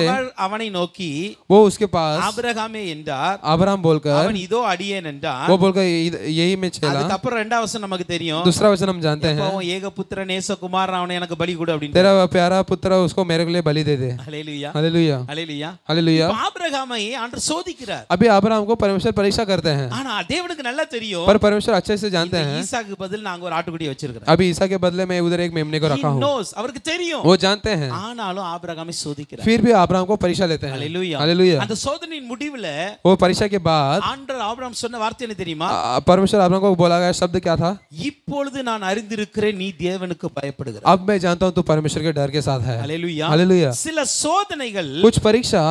அவர் அவனை நோக்கி वो उसके पास ஆபிரகாமே என்றார், अब्राहम बोलकर, அவன் இதோ அடியேன் என்றார். वो बोलकर यही में चला। அதுக்கப்புறம் இரண்டாவது வசனம் நமக்கு தெரியும். दूसरा वचन हम जानते हैं, எப்பவும் ஏகபுத்திர நேசகுமாரன் அவனை எனக்கு பலி கொடு அப்படின்னு. तेरा प्यारा पुत्र उसको मेरे लिए बलि दे दे। ஹல்லேலூயா. हालेलुया। ஹல்லேலூயா. हालेलुया। இப்ப ஆபிரகாமை ஆண்டவர் சோதிக்கிறார். अभी अब्राहम को परमेश्वर परीक्षा करते हैं, ஆனா தேவனுக்கு நல்லா தெரியும் पर परमेश्वर अच्छे से जानते हैं ஈசாக்கு பதில் நாங்க ஒரு ஆட்டுக்குட்டி வச்சிருக்கிறோம். अभी ईसा के बदले में उधर एक मेमने को रखा हूँ। அவருக்கு தெரியும், वो जानते हैं, ஆனாலும் ஆபிரகாமை சோதிக்கிறார். फिर भी अब्राहम को परीक्षा लेते हैं। ஹல்லேலூயா. हालेलुया। அந்த சோதனையின் முடிவுல वो परीक्षा के बाद ஆண்டவர் ஆபிரகாம் சொன்ன வார்த்தை என்ன தெரியுமா? परमेश्वर अब्राहम को बोला गया शब्द क्या था? இப்பொழுது நான் அறிந்திருக்கிறேன் நீ தேவனுக்கு பயப்படுகிறாய். अब मैं जानता हूँ तू परमेश्वर के डर के साथ है। ஹல்லேலூயா. हालेलुया। சில சோதனைகள் कुछ परीक्षा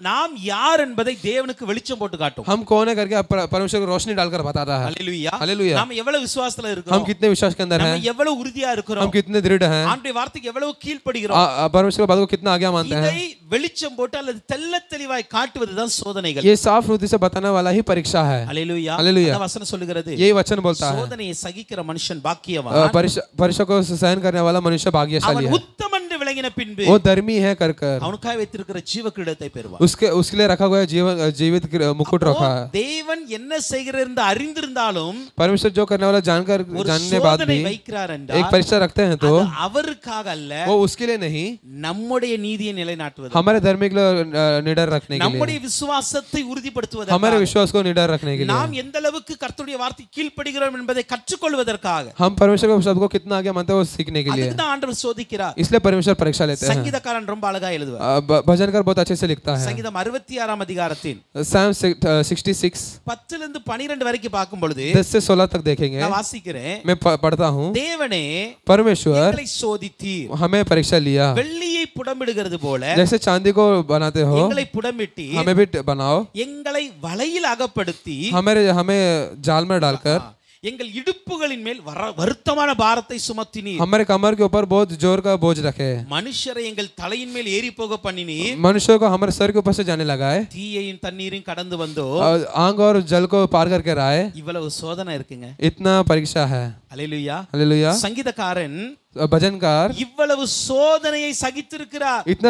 நாம் யார் என்பதை தேவனுக்கு வெளிச்சம் போட்டு காட்டும். हम कौन है करके परमेश्वर को रोशनी डालकर बताता है। ஹல்லேலூயா. हालेलुया। நாம எவ்வளவு விசுவாசத்துல हम இருக்கிறோம், कितने विश्वास के अंदर நாம हैं, எவ்வளவு உறுதியா हम இருக்கிறோம், कितने दृढ़ हैं, ஆண்டவருடைய வார்த்தைக்கு எவ்வளவு கீழ்ப்படுகிறோம், परमेश्वर की बात को कितना आज्ञा मानते हैं। இதை வெளிச்சம் போட்டு அல்லது தெள்ளத் தெளிவாய் காட்டுவதுதான் சோதனைகள். ये साफ रीति से बताने वाला ही परीक्षा है। ஹல்லேலூயா. हालेलुया। அந்த வசனம் சொல்லுகிறது, यही वचन बोलता है, சோதனையை சகிக்கிற மனுஷன் பாக்கியவான், परीक्षा को सहन करने वाला मनुष्य भाग्यशाली அவன் है। உத்தமன் என்று விளங்கின பின்பு वो धर्मी है कर அவனுக்காக வைத்திருக்கிற ஜீவ கிரீடத்தை பெறுவான். उसके लिए रखा हुआ जीवित मुकुट रखा है। தேவன் என்ன செய்கிறார் என்று அறிந்திருந்தாலும் परमेश्वर जो करने वाला जानने बाद भी வைக்கிறார் एक என்றால் परीक्षा रखते हैं तो அது அவருக்காக அல்ல, वो उसके लिए नहीं, நம்முடைய நீதியை நிலைநாட்டுவது, हमारे धर्म के लिए निडर रखने के लिए, நம்முடைய விசுவாசத்தை உறுதிப்படுத்துவதற்காக, हमारे विश्वास को निडर रखने के लिए, நாம் எந்த அளவுக்கு கர்த்தருடைய வார்த்தை கீழ்ப்படுகிறோம் என்பதை कற்றுக்கொள்வதற்காக, हम परमेश्वर के शब्द को कितना आगे मानते हैं वो सीखने के लिए, அதுக்கு தான் ஆண்டவர் சோதிக்கிறார். इसलिए परमेश्वर परीक्षा लेते हैं। சங்கீதக்காரன் ரொம்ப அழகா எழுதுவார். भजनकार बहुत अच्छे से लिखता है। சங்கீதம் 66ஆம் அதிகாரத்தின் Psalm 66 10 லிருந்து 12 வரைக்கும் பார்க்கும் பொழுது 10 से 16 तक देखेंगे। நான் வாசிக்கிறேன். मैं पढ़ता हूँ, தேவனே परमेश्वर எங்களை சோதித்தீர், हमें परीक्षा लिया, வெள்ளியை புடமிடுகிறது போல जैसे चांदी को बनाते हो எங்களை புடமிட்டு हमें भी बनाओ, எங்களை வலையில் அகப்படுத்தி हमें जाल में डालकर எங்கள் இடுப்புகளின் மேல் வருத்தமான பாரத்தை சுமத்தினீர். हमारे कमर के ऊपर बहुत जोर का बोझ रखे. மனுஷரை எங்கள் தலையின் மேல் ஏறி போக பண்ணினீர். मनुष्यों को हमारे सर के ऊपर से जाने लगा है. தீயையும் தண்ணீரையும் கடந்து வந்தோ. आग और जल को पार करके रहा है. இவ்வளவு சோதனை இருக்குங்க. इतना परीक्षा है. அல்லேலூயா. हालेलुया. சங்கீதக்காரன் भजनकार இவ்வளவு சோதனையை சகித்திருக்கிறார். इतना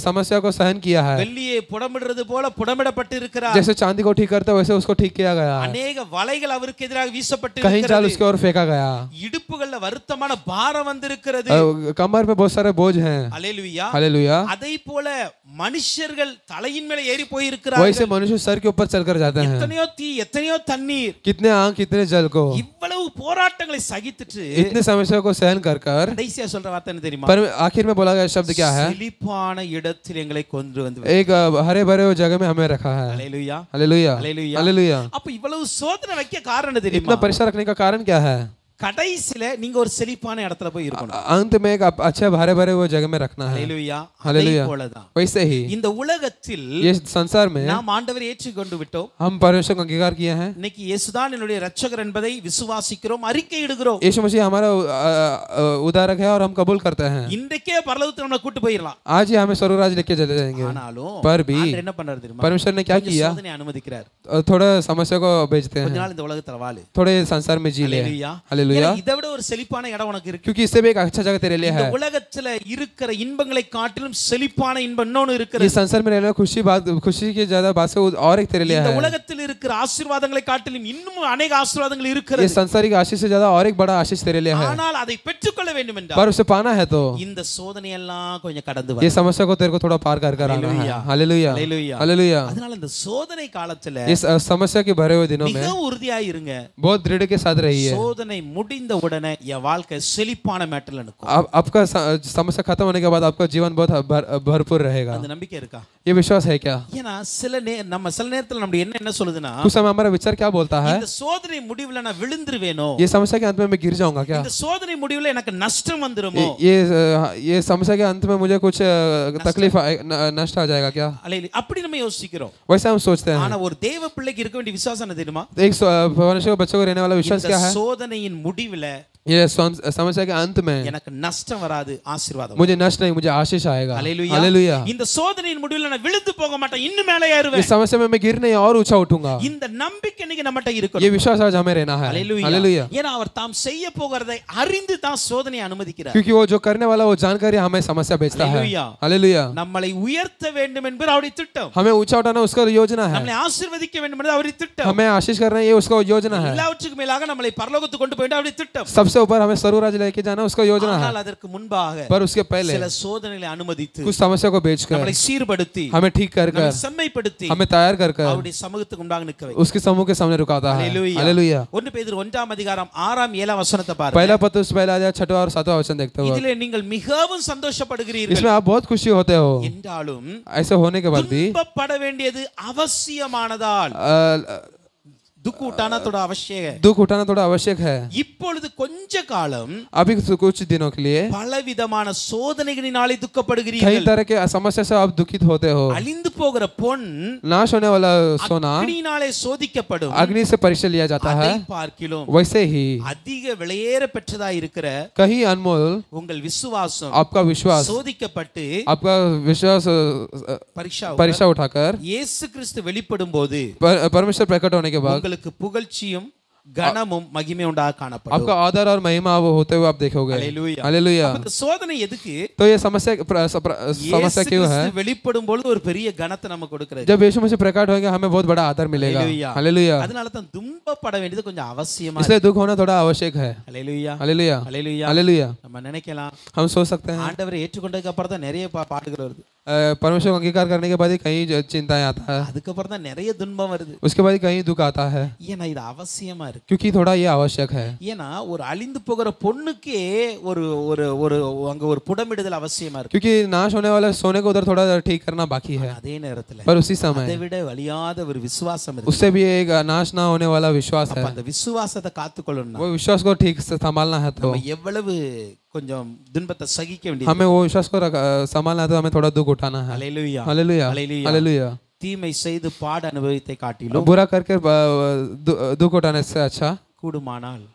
समस्या को सहन किया है. வெள்ளியை புடமிடுறது போல புடமிடப்பட்டிருக்கிறார். जैसे चांदी को ठीक करते वैसे उसको ठीक किया गया. अनेक வலைகள் அவருக்கு எதிராக வீசப்பட்டு कहीं जाल उसके ओर फेंका गया. இடுப்புகள்ல வருத்தமான பாரம் வந்திருக்கிறது. कमर पे बहुत सारे बोझ हैं. அல்லேலூயா. हालेलुया. அதே போல மனுஷர்கள் தலையின் மேல ஏறி போய் இருக்கிறார்கள். वैसे मनुष्य सर के ऊपर चलकर जाते हैं. எத்தனையோ தீ எத்தனையோ தண்ணீர். कितने आग कितने जल को. இவ்வளவு போராட்டங்களை சகித்துட்டு इतने समस्या को सहन कर கடைசியா சொல்ற வார்த்தை என்ன தெரியுமா? पर आखिर में बोला गया शब्द क्या है? செழிப்பான இடத்தில் எங்களை கொண்டு வந்து एक हरे भरे जगह में हमें रखा है. அல்லேலூயா. हालेलुया. அல்லேலூயா. हालेलुया. அப்ப இவ்வளவு சோதனை வைக்க காரணம் என்ன தெரியுமா? इतना परीक्षा रखने का कारण क्या है? கடைசில நீங்க ஒரு செழிப்பான இடத்துல போய் இருக்கணும். अंत में एक अच्छे हरे भरे वो जगह में रखना है. அல்லேலூயா. हालेलुया. போலதான் वैसे ही இந்த உலகத்தில் ये संसार में நாம் ஆண்டவரை ஏற்றுக்கொண்டு விட்டோம். हम परमेश्वर को अंगीकार किए हैं. இன்னைக்கு இயேசுதான் என்னுடைய இரட்சகர் என்பதை விசுவாசிக்கிறோம், அறிக்கையிடுகிறோம். यीशु मसीह हमारा उद्धारक है और हम कबूल करते हैं. இன்றைக்கே பரலோகத்துக்கு நம்மளை கூட்டி போயிரலாம். आज ही हमें स्वर्गराज लेके चले जाएंगे. ஆனாலும் पर भी ஆண்டவர் என்ன பண்றாரு தெரியுமா? परमेश्वर ने क्या किया? சோதனை அனுமதிக்கிறார். थोड़ा समस्या को भेजते கொஞ்ச हैं. நாள் இந்த உலகத்துல வாழு. थोड़े संसार में जी ले. அல்லேலூயா. हालेलुया. இதை விட ஒரு செழிப்பான இடம் உனக்கு இருக்கு. क्योंकि इससे भी एक अच्छा जगह तेरे लिए இந்த है. உலகத்துல இருக்கிற இன்பங்களை காட்டிலும் செழிப்பான இன்பம் இன்னொன்னு ये இருக்கிறது. संसार में रहने खुशी की ज्यादा बात से और एक तेरे लिए இந்த है. உலகத்தில் இருக்கிற ஆசீர்வாதங்களை காட்டிலும் இன்னும் अनेक ஆசீர்வாதங்கள் ये இருக்கிறது. संसारिक आशीष से ज्यादा और एक बड़ा आशीष तेरे लिए है. ஆனால் அதை பெற்றுக்கொள்ள வேண்டும் पर என்றால் उसे पाना है तो இந்த சோதனை எல்லாம் கொஞ்சம் கடந்து ये வர. समस्या को तेरे को थोड़ा पार कर कर आना है. हालेलुया. हालेलुया. हालेलुया. हालेलुया. அதனால இந்த சோதனை காலத்துல इस समस्या के भरे हुए दिनों में மிகவும் உறுதியாய் இருங்க. बहुत दृढ़ के साथ रहिए. சோதனை முடிந்த உடனே என் வாழ்க்கை செழிப்பான மேட்டர்ல நிக்கும். आपका समस्या खत्म होने के बाद आपका जीवन बहुत भरपूर रहेगा. அந்த நம்பிக்கை இருக்கா? ये विश्वास है क्या? ஏன்னா நம்ம சில நேரத்துல நம்ம என்ன சொல்லுதுன்னா, कुछ समय हमारा विचार क्या बोलता है? இந்த சோதனை முடிவுல நான் விழுந்துருவேனோ, ये समस्या के अंत में मैं गिर जाऊंगा क्या? இந்த சோதனை முடிவுல எனக்கு நஷ்டம் வந்துருமோ, ये समस्या के अंत में मुझे कुछ तकलीफ नष्ट आ जाएगा क्या? அப்படி நம்ம யோசிக்கிறோம். वैसे हम सोचते हैं. ஆனா ஒரு தேவ பிள்ளைக்கு இருக்க வேண்டிய விசுவாசம் என்ன தெரியுமா? एक मनुष्य बच्चों को रहने वाला विश्वास क्या है? சோதனையின் முடிவுல ये समस्या के अंत में எனக்கு நஷ்டம் வராது, ஆசீர்வாதம். मुझे नष्ट नहीं, मुझे आशीष आएगा. हालेलुया. हालेलुया. இந்த சோதனையின் முடிவுல நான் விழுந்து போக மாட்டேன், இன்னும் மேலே ஏறுவேன். इस समस्या में मैं गिर नहीं और ऊंचा उठूंगा. இந்த நம்பிக்கை இன்னைக்கு நம்மட்ட இருக்கணும். ये विश्वास आज हमें रहना है. हालेलुया. हालेलुया. ஏன்னா அவர் தாம் செய்ய போகிறதை அறிந்து தான் சோதனையை அனுமதிக்கிறார். क्योंकि वो जो करने वाला वो जानकारी हमें समस्या भेजता है. हालेलुया. हालेलुया. நம்மளை உயர்த்த வேண்டும் என்பது அவருடைய திட்டம். हमें ऊंचा उठाना उसका योजना है. நம்மளை ஆசீர்வதிக்க வேண்டும் என்பது அவருடைய திட்டம். हमें आशीष करना ये उसका योजना है. எல்லாவற்றுக்கும் மேலாக நம்மளை பரலோகத்துக்கு கொண்டு போய் அவருடைய திட்டம். सबसे ऊपर हमें स्वर्गराज लेके जाना उसका योजना है. ஆனால் அதற்கு முன்பாக पर उसके पहले சில சோதனைகளை அனுமதித்து कुछ समस्या को भेजकर நம்மளை சீர்படுத்தி हमें ठीक कर நம்மை செம்மைப்படுத்தி हमें तैयार कर அவருடைய சமூகத்துக்கு முன்பாக நிற்க வைக்கும். उसके समूह के सामने रुकाता है. हालेलुया. हालेलुया. 1 பேதுரு 1 அதிகாரம் 6 7 வசனத்தை பாருங்க. पहला पत्रस पहला अध्याय 6वां और 7वां वचन देखते हो. இதிலே நீங்கள் மிகவும் சந்தோஷப்படுகிறீர்கள். इसमें आप बहुत खुशी होते हो. என்றாலும் ऐसे होने के बाद भी துன்பப்பட வேண்டியது அவசியமானதால் दुख उठाना थोड़ा आवश्यक है. दुख उठाना थोड़ा आवश्यक है. இப்பொழுது கொஞ்ச காலம் अभी कुछ दिनों के लिए பலவிதமான சோதனைகளினாலே कई துக்கப்படுகிறீர்கள். तरह के समस्या से आप दुखित होते हो. அழிந்து போகிற பொன் नाश होने वाला सोना அக்னியினாலே சோதிக்கப்படும். अग्नि से परीक्षा लिया जाता है. அதை பார்க்கிலும் वैसे ही அதிக விலையேற பெற்றதா இருக்கிற कहीं अनमोल உங்கள் விசுவாசம் आपका विश्वास சோதிக்கப்பட்டு आपका विश्वास परीक्षा उठाकर இயேசு கிறிஸ்து வெளிப்படும்போது परमेश्वर प्रकट होने के बाद உங்களுக்கு புகழ்ச்சியும் கனமும் மகிமை உண்டாக காணப்படும். आपका आदर और महिमा होते हुए आप देखोगे. हालेलुया. हालेलुया. அப்ப சோதனை எதுக்கு? तो ये समस्या क्यों है? வெளிப்படும் பொழுது ஒரு பெரிய கனத்தை நமக்கு கொடுக்கிறது. जब यीशु मसीह प्रकट होंगे हमें बहुत बड़ा आदर मिलेगा. हालेलुया. அதனால தான் துன்பப்பட வேண்டியது கொஞ்சம் அவசியமா இருக்கு. इसलिए दुख होना थोड़ा आवश्यक है. हालेलुया. हालेलुया. हालेलुया. हालेलुया. நம்ம நினைக்கலாம் हम सोच सकते हैं ஆண்டவரை ஏற்றுக்கொண்டதுக்கு அப்புறம் தான் நிறைய பாடுகள் வருது. परमेश्वर को अंगीकार करने के बाद ही कहीं चिंताएं आता है. அதுக்கு அப்புறம் தான் நிறைய துன்பம் வருது. उसके बाद कहीं दुख आता है. ஏன்னா இது அவசியமா இருக்கு. क्योंकि थोड़ा ये आवश्यक है. ஏன்னா ஒரு அழிந்து போகிற பொண்ணுக்கே ஒரு ஒரு ஒரு அங்க ஒரு புடமிடுதல் அவசியமா இருக்கு. क्योंकि नाश होने वाले सोने को उधर थोड़ा ठीक करना बाकी है. அதே நேரத்துல पर उसी समय அதை விட வலியாத ஒரு விசுவாசம் இருக்கு. उससे भी एक नाश ना होने वाला विश्वास है. அந்த விசுவாசத்தை காத்துக்கொள்ளணும். वो विश्वास को ठीक से संभालना है. तो நம்ம எவ்வளவு கொஞ்சம் துன்பத்தை சகிக்க வேண்டியது. हमें वो विश्वास को संभालना है तो हमें थोड़ा दुख उठाना है. हालेलुया. हालेलुया. हालेलुया. தீமை செய்து பாட அனுபவித்தை காட்டிலும் बुरा करके दुख उठाने से अच्छा கூடுமானால்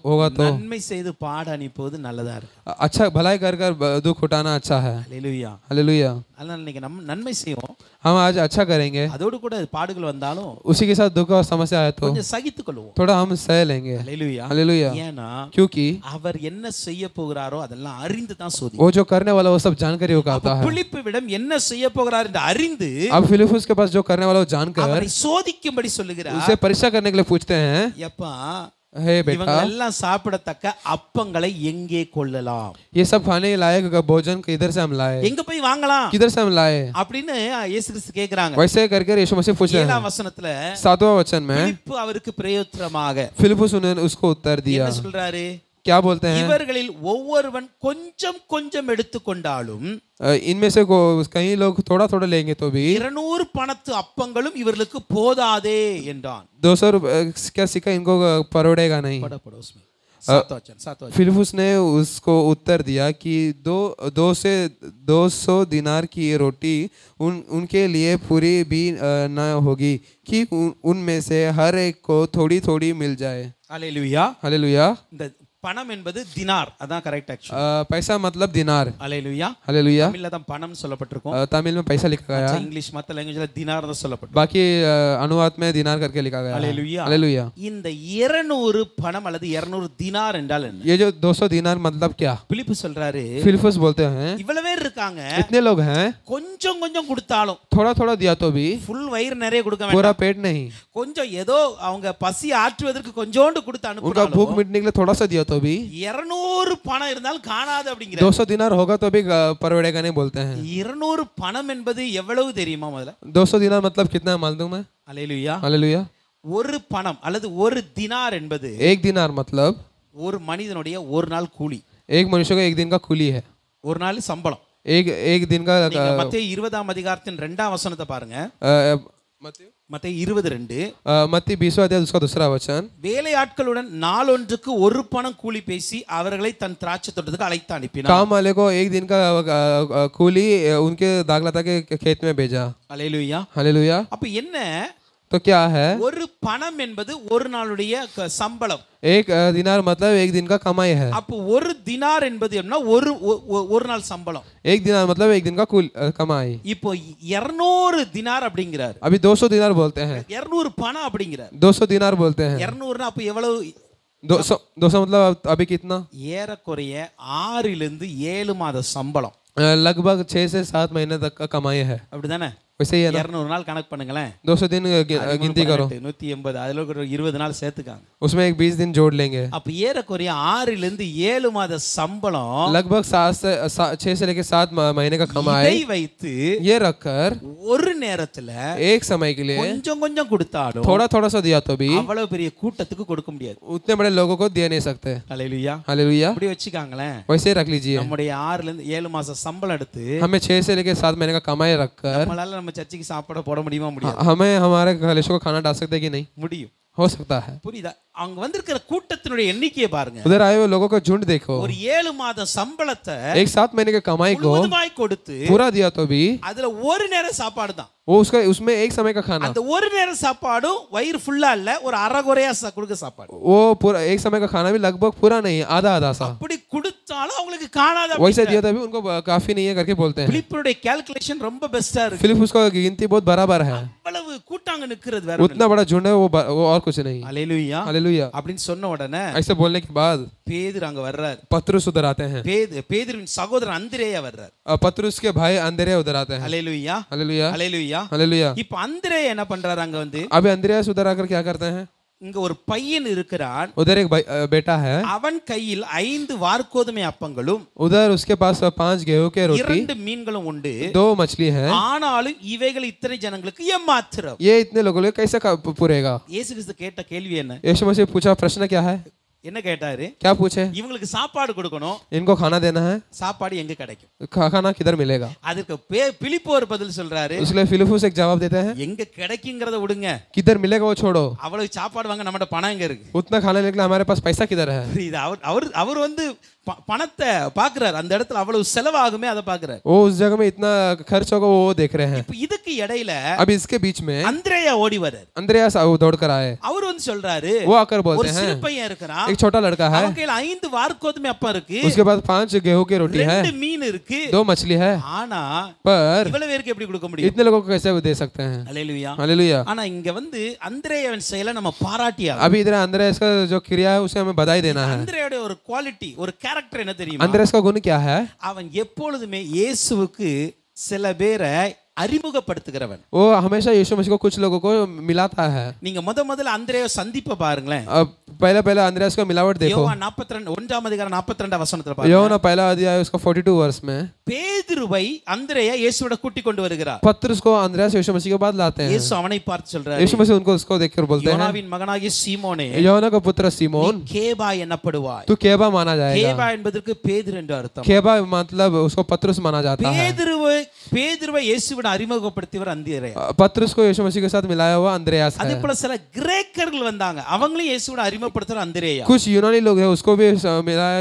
होगा तो நன்மை செய்து பாட அனுப்புவது நல்லதா இருக்கு. अच्छा, भलाई कर कर दुख उठाना अच्छा है। ஹalleluya. हालेलुया। அதனால இன்னைக்கு நம்ம நன்மை செய்வோம், हम आज अच्छा करेंगे, அதோடு கூட பாடுகள் வந்தாலும் उसी के साथ दुख और समस्या आए तो கொஞ்சம் சகித்துக் கொள்வோம். थोड़ा हम सह लेंगे। ஹalleluya. हालेलुया। ஏன்னா क्योंकि அவர் என்ன செய்ய போகிறாரோ அதெல்லாம் அறிந்து தான் சோதி. वो जो करने वाला वो सब जानकारी होगा होता है। பிலிப்புவிடம் என்ன செய்ய போகிறார் என்று அறிந்து अब फिलिपुस के पास जो करने वाला वो जानकर அவரை சோதிக்கும்படி சொல்லுகிறார். उसे परीक्षा करने के लिए पूछते हैं, எப்பா हे बेटा, இவங்க எல்லாம் சாப்பிடத்தக்க அப்பங்களை எங்கே கொள்ளலாம், ये सब खाने के लायक भोजन किधर से हम लाए, எங்க போய் வாங்கலாம் किधर से हम लाए, அப்படின்னு இயேசு கிறிஸ்து கேக்குறாங்க. वैसे करके यीशु मसीह पूछ रहे 7 हैं। வசனத்துல 7वां वचन में பிலிப்பு அவருக்கு பிரயோஜனமாக फिलिपुस ने उसको उत्तर दिया। என்ன சொல்றாரு? क्या बोलते हैं? இவர்களில் ஒவ்வொருவன் கொஞ்சம் கொஞ்சம் எடுத்துக்கொண்டாலும் इनमें से कई लोग थोड़ा थोड़ा लेंगे तो भी 200 பணத்து அப்பங்களும் இவர்களுக்கு போதாதே என்றான். 200 क्या सिक्का इनको परोड़ेगा नहीं। पढ़ो पढ़ो उसमें 7 वचन। फिलिपुस ने उसको उत्तर दिया कि 200 दिनार की रोटी उनके लिए पूरी भी न होगी कि उनमें से हर एक को थोड़ी थोड़ी मिल जाए। हालेलुया। हालेलुया। இந்த பணம் என்பது தினார், அதான் கரெக்ட் ஆக்சுவலி. पैसा मतलब दिनार। हालेलुया। हालेलुया। தமிழ்ல தான் பணம் சொல்லப்பட்டிருக்கும், तमिल में पैसा लिखा गया, இங்கிலீஷ் மத்த லாங்குவேஜ்ல தினார் தான் சொல்லப்பட்டிருக்கும், बाकी अनुवाद में दिनार करके लिखा गया। हालेलुया। हालेलुया। இந்த 200 பணம் அல்லது 200 தினார் என்றால் என்ன? ये जो 200 दिनार मतलब क्या? பிலிப்பு சொல்றாரு, फिलिपुस बोलते हैं, இவ்வளவே இருக்காங்க, इतने लोग हैं, கொஞ்சம் கொஞ்சம் கொடுத்தாலும் थोड़ा थोड़ा दिया तो भी ஃபுல் வயிறு நிறைய கொடுக்க पूरा வேண்டாம், पेट नहीं, கொஞ்சம் ஏதோ அவங்க பசி ஆற்றுவதற்கு கொஞ்சோண்டு கொடுத்து उनका அனுப்புறாங்க. भूख मिटने के लिए थोड़ा सा दिया तो भी 200 பணம் இருந்தாலும் காணாது அப்படிங்கிற. 200 दिनार होगा तो भी परवड़ेगा नहीं बोलते हैं। 200 பணம் என்பது எவ்வளவு தெரியுமா? முதல்ல 200 दिनार मतलब कितना है मालूम है? அல்லேலூயா. हालेलुया। ஒரு பணம் அல்லது ஒரு தினார் என்பது एक दिनार मतलब ஒரு மனிதனுடைய ஒரு நாள் கூலி, एक मनुष्य का एक दिन का ಕೂಲಿ है, ஒரு நாள் சம்பளம். एक दिन का। மத்தேயு 20ஆம் அதிகாரத்தின் 2ஆம் வசனத்தை பாருங்க. மத்தேயு 22 मत्ती 20वां अध्याय उसका दूसरा वचन। வேலையாட்களுடன் நாளொன்றுக்கு ஒரு பணம் கூலி பேசி அவர்களை தன் திராட்சை தோட்டத்துக்கு அழைத்து அனுப்பினார். काम वाले को एक दिन का ಕೂಲಿ उनके दागलता के खेत में भेजा। அல்லேலூயா. हालेलुया। அப்ப என்ன? तो क्या है? ஒரு பணம் என்பது ஒரு நாளுடைய சம்பளம். एक दिनार मतलब एक दिन का कमाई है। அப்ப ஒரு தினார் என்பது என்ன? ஒரு நாள் சம்பளம். एक दिनार मतलब एक दिन का कमाई। இப்போ 200 தினார் அப்படிங்கிறார், अभी 200 दिनार बोलते हैं, 200 பணம் அப்படிங்கிறார். 200 दिनार बोलते हैं। 200 அப்ப எவ்வளவு? 200 मतलब अभी कितना? ஏறக்குறைய 6 இலிருந்து 7 மாத சம்பளம், लगभग 6 से 7 महीने तक का कमाई है। அப்படிதானே? वैसे ही है ना? 200 நாள் கணக்கு பண்ணுங்களேன், 200 दिन गिनती करो, 180, அதுல ஒரு 20 நாள் சேர்த்துக்காங்க, उसमें एक 20 दिन जोड़ लेंगे। அப்ப ஏறக்குறைய 6 இலிருந்து 7 மாத சம்பளம், लगभग 6 से लेकर 7 महीने का कमाई இதை வைத்து ये रखकर ஒரு நேரத்துல एक समय के लिए கொஞ்சம் கொஞ்சம் கொடுத்தாலும் थोड़ा थोड़ा सा दिया तो भी அவ்வளவு பெரிய கூட்டத்துக்கு கொடுக்க முடியாது. उतने बड़े लोगों को दे नहीं सकते। அல்லேலூயா. हालेलुया। அப்படி வச்சுக்காங்களேன், वैसे ही रख लीजिए, நம்முடைய 6 இலிருந்து 7 மாச சம்பளம் எடுத்து हमें 6 से लेकर 7 महीने का कमाई रखकर நம்மளால நம்ம சர்ச்சுக்கு சாப்பாடு போட முடியுமா? முடியாது. हमें हमारे कलेशों को खाना डाल सकते कि नहीं? முடியும். हो सकता है। புரியுதா? அங்க வந்திருக்கிற கூட்டத்தினுடைய எண்ணிக்கையை பாருங்க. उधर आए हुए लोगों का झुंड देखो, ஒரு 7 மாத சம்பளத்தை एक 7 महीने के कमाई को முழுவதுமாய் கொடுத்து पूरा दिया तो भी அதுல ஒரு நேர சாப்பாடு தான், वो उसमें एक समय का खाना, அந்த ஒரு நேர சாப்பாடும் வயிறு ஃபுல்லா இல்ல, ஒரு அரை குறையா கொடுக்க சாப்பாடு, वो पूरा एक समय का खाना भी लगभग पूरा नहीं, आधा आधा सा, அப்படி கொடுத்தாலும் அவங்களுக்கு காணாத. वैसे दिया तभी उनको काफी नहीं है करके बोलते हैं। பிலிப்புடைய கால்குலேஷன் ரொம்ப பெஸ்டா இருக்கு. फिलिप उसका गिनती बहुत बराबर है, அவ்வளவு கூட்டாங்க நிக்கிறது வேற उतना बड़ा झुंड है वो और कुछ नहीं। அல்லேலூயா. हालेलुया। அப்படின்னு சொன்ன உடனே ऐसे बोलने के बाद பேதுரு அங்க வர்றார். पतरस उधर आते हैं, பேதுருவின் சகோதரன் அந்திரேயா வர்றார். पतरस के भाई अंद्रेया उधर आते हैं। அல்லேலூயா. हालेलुया। அல்லேலூயா. हालेलुया। இப்ப அந்திரேயா என்ன பண்றாரு? அங்க வந்து अभी अंद्रेयास उधर आकर क्या करते हैं? இங்க ஒரு பையன் இருக்கிறான், उधर एक बेटा है, அவன் கையில் 5 வார்கோதுமை அப்பங்களும் उधर उसके पास 5 गेहूं के रोटी 2 மீன்களும் உண்டு, 2 मछली है, ஆனாலும் இவைகள் இத்தனை ஜனங்களுக்கு எம்மாத்திரம். ये इतने लोगों को कैसे पूरेगा? இயேசு கிறிஸ்து கேட்ட கேள்வி என்ன? यीशु मसीह पूछा प्रश्न क्या है? என்ன கேட்டாரு? क्या पूछे? இவங்களுக்கு சாப்பாடு கொடுக்கணும், इनको खाना देना है, சாப்பாடு எங்க கிடைக்கும்? खाना किधर मिलेगा? அதுக்கு பிலிப்பு ஒரு பதில் சொல்றாரு, इसलिए फिलिपुस एक जवाब देते हैं, எங்க கிடைக்குங்கிறத விடுங்க, किधर मिलेगा वो छोड़ो, அவ்வளவு சாப்பாடு வாங்க நம்மட பணம் எங்க இருக்கு? उतना खाने के लिए हमारे पास पैसा किधर है? இது அவர் வந்து பணத்தை பாக்குறாரு, அந்த இடத்துல அவ்வளவு செலவாகுமே அதை பாக்குறாரு. वो उस जगह में इतना खर्च होगा वो देख रहे हैं. இப்ப இதுக்கு இடையில अब इसके बीच में அந்திரேயா ஓடி வராரு. अंद्रयास दौड़ कर आए. அவர் வந்து சொல்றாரு, वो आकर ஒரு बोलते சிறு हैं பையன் இருக்கிறான், एक छोटा लड़का है, அவன் கையில 5 வார்கோதுமை அப்பம் இருக்கு, उसके बाद 5 गेहूं की रोटी है, 2 மீன் இருக்கு, 2 मछली है, ஆனா पर இவ்வளவு பேருக்கு எப்படி கொடுக்க முடியும்? इतने लोगों को कैसे दे सकते हैं? அல்லேலூயா. हालेलुया. ஆனா இங்க வந்து அந்திரேயாவின் செயலை நம்ம பாராட்டியா. अभी इधर अंद्रयास का जो क्रिया है उसे हमें बधाई देना है. அந்திரேயாவோட ஒரு குவாலிட்டி, ஒரு கேரக்டர் என்ன தெரியுமா? अंद्रयास का गुण क्या है? அவன் எப்பொழுதுமே இயேசுவுக்கு சில பேரை அறிமுகப்படுத்துகிறவன். वो हमेशा यीशु मसीह को कुछ लोगों को मिलाता है. நீங்க முதல்ல அந்திரேயா சந்திப்ப பாருங்களேன். अब पहले अंद्रयास का मिलावट देखो. யோவான் 42 1ஆம் அதிகாரம் 42 வசனத்துல பாருங்க. யோவான் पहला अध्याय उसका 42 वर्ष में பேதுருவை அந்திரேயா இயேசுவோட கூட்டி கொண்டு வருகிறார். पतरस को अंद्रयास यीशु मसीह के बाद लाते हैं. இயேசு அவனை பார்த்து சொல்றாரு, यीशु मसीह उनको उसको देखकर बोलते हैं, யோனாவின் மகனாகிய சீமோனே, யோனா का पुत्र सीमोन, கேபா என்னப்படுவாய். तू केबा माना जाएगा. கேபா என்பதற்கு பேதுரு என்று அர்த்தம். केबा मतलब उसको पतरस माना जाता है. பேதுருவை இயேசுவிட அறிமுகப்படுத்தியவர் அந்திரேயா. पतरस को यीशु मसीह के साथ मिलाया हुआ अंद्रयास है. அதே போல சில கிரேக்கர்கள் வந்தாங்க, அவங்களையும் இயேசுவிட அறிமுகப்படுத்துற அந்திரேயா. कुछ यूनानी लोग हैं उसको भी मिलाया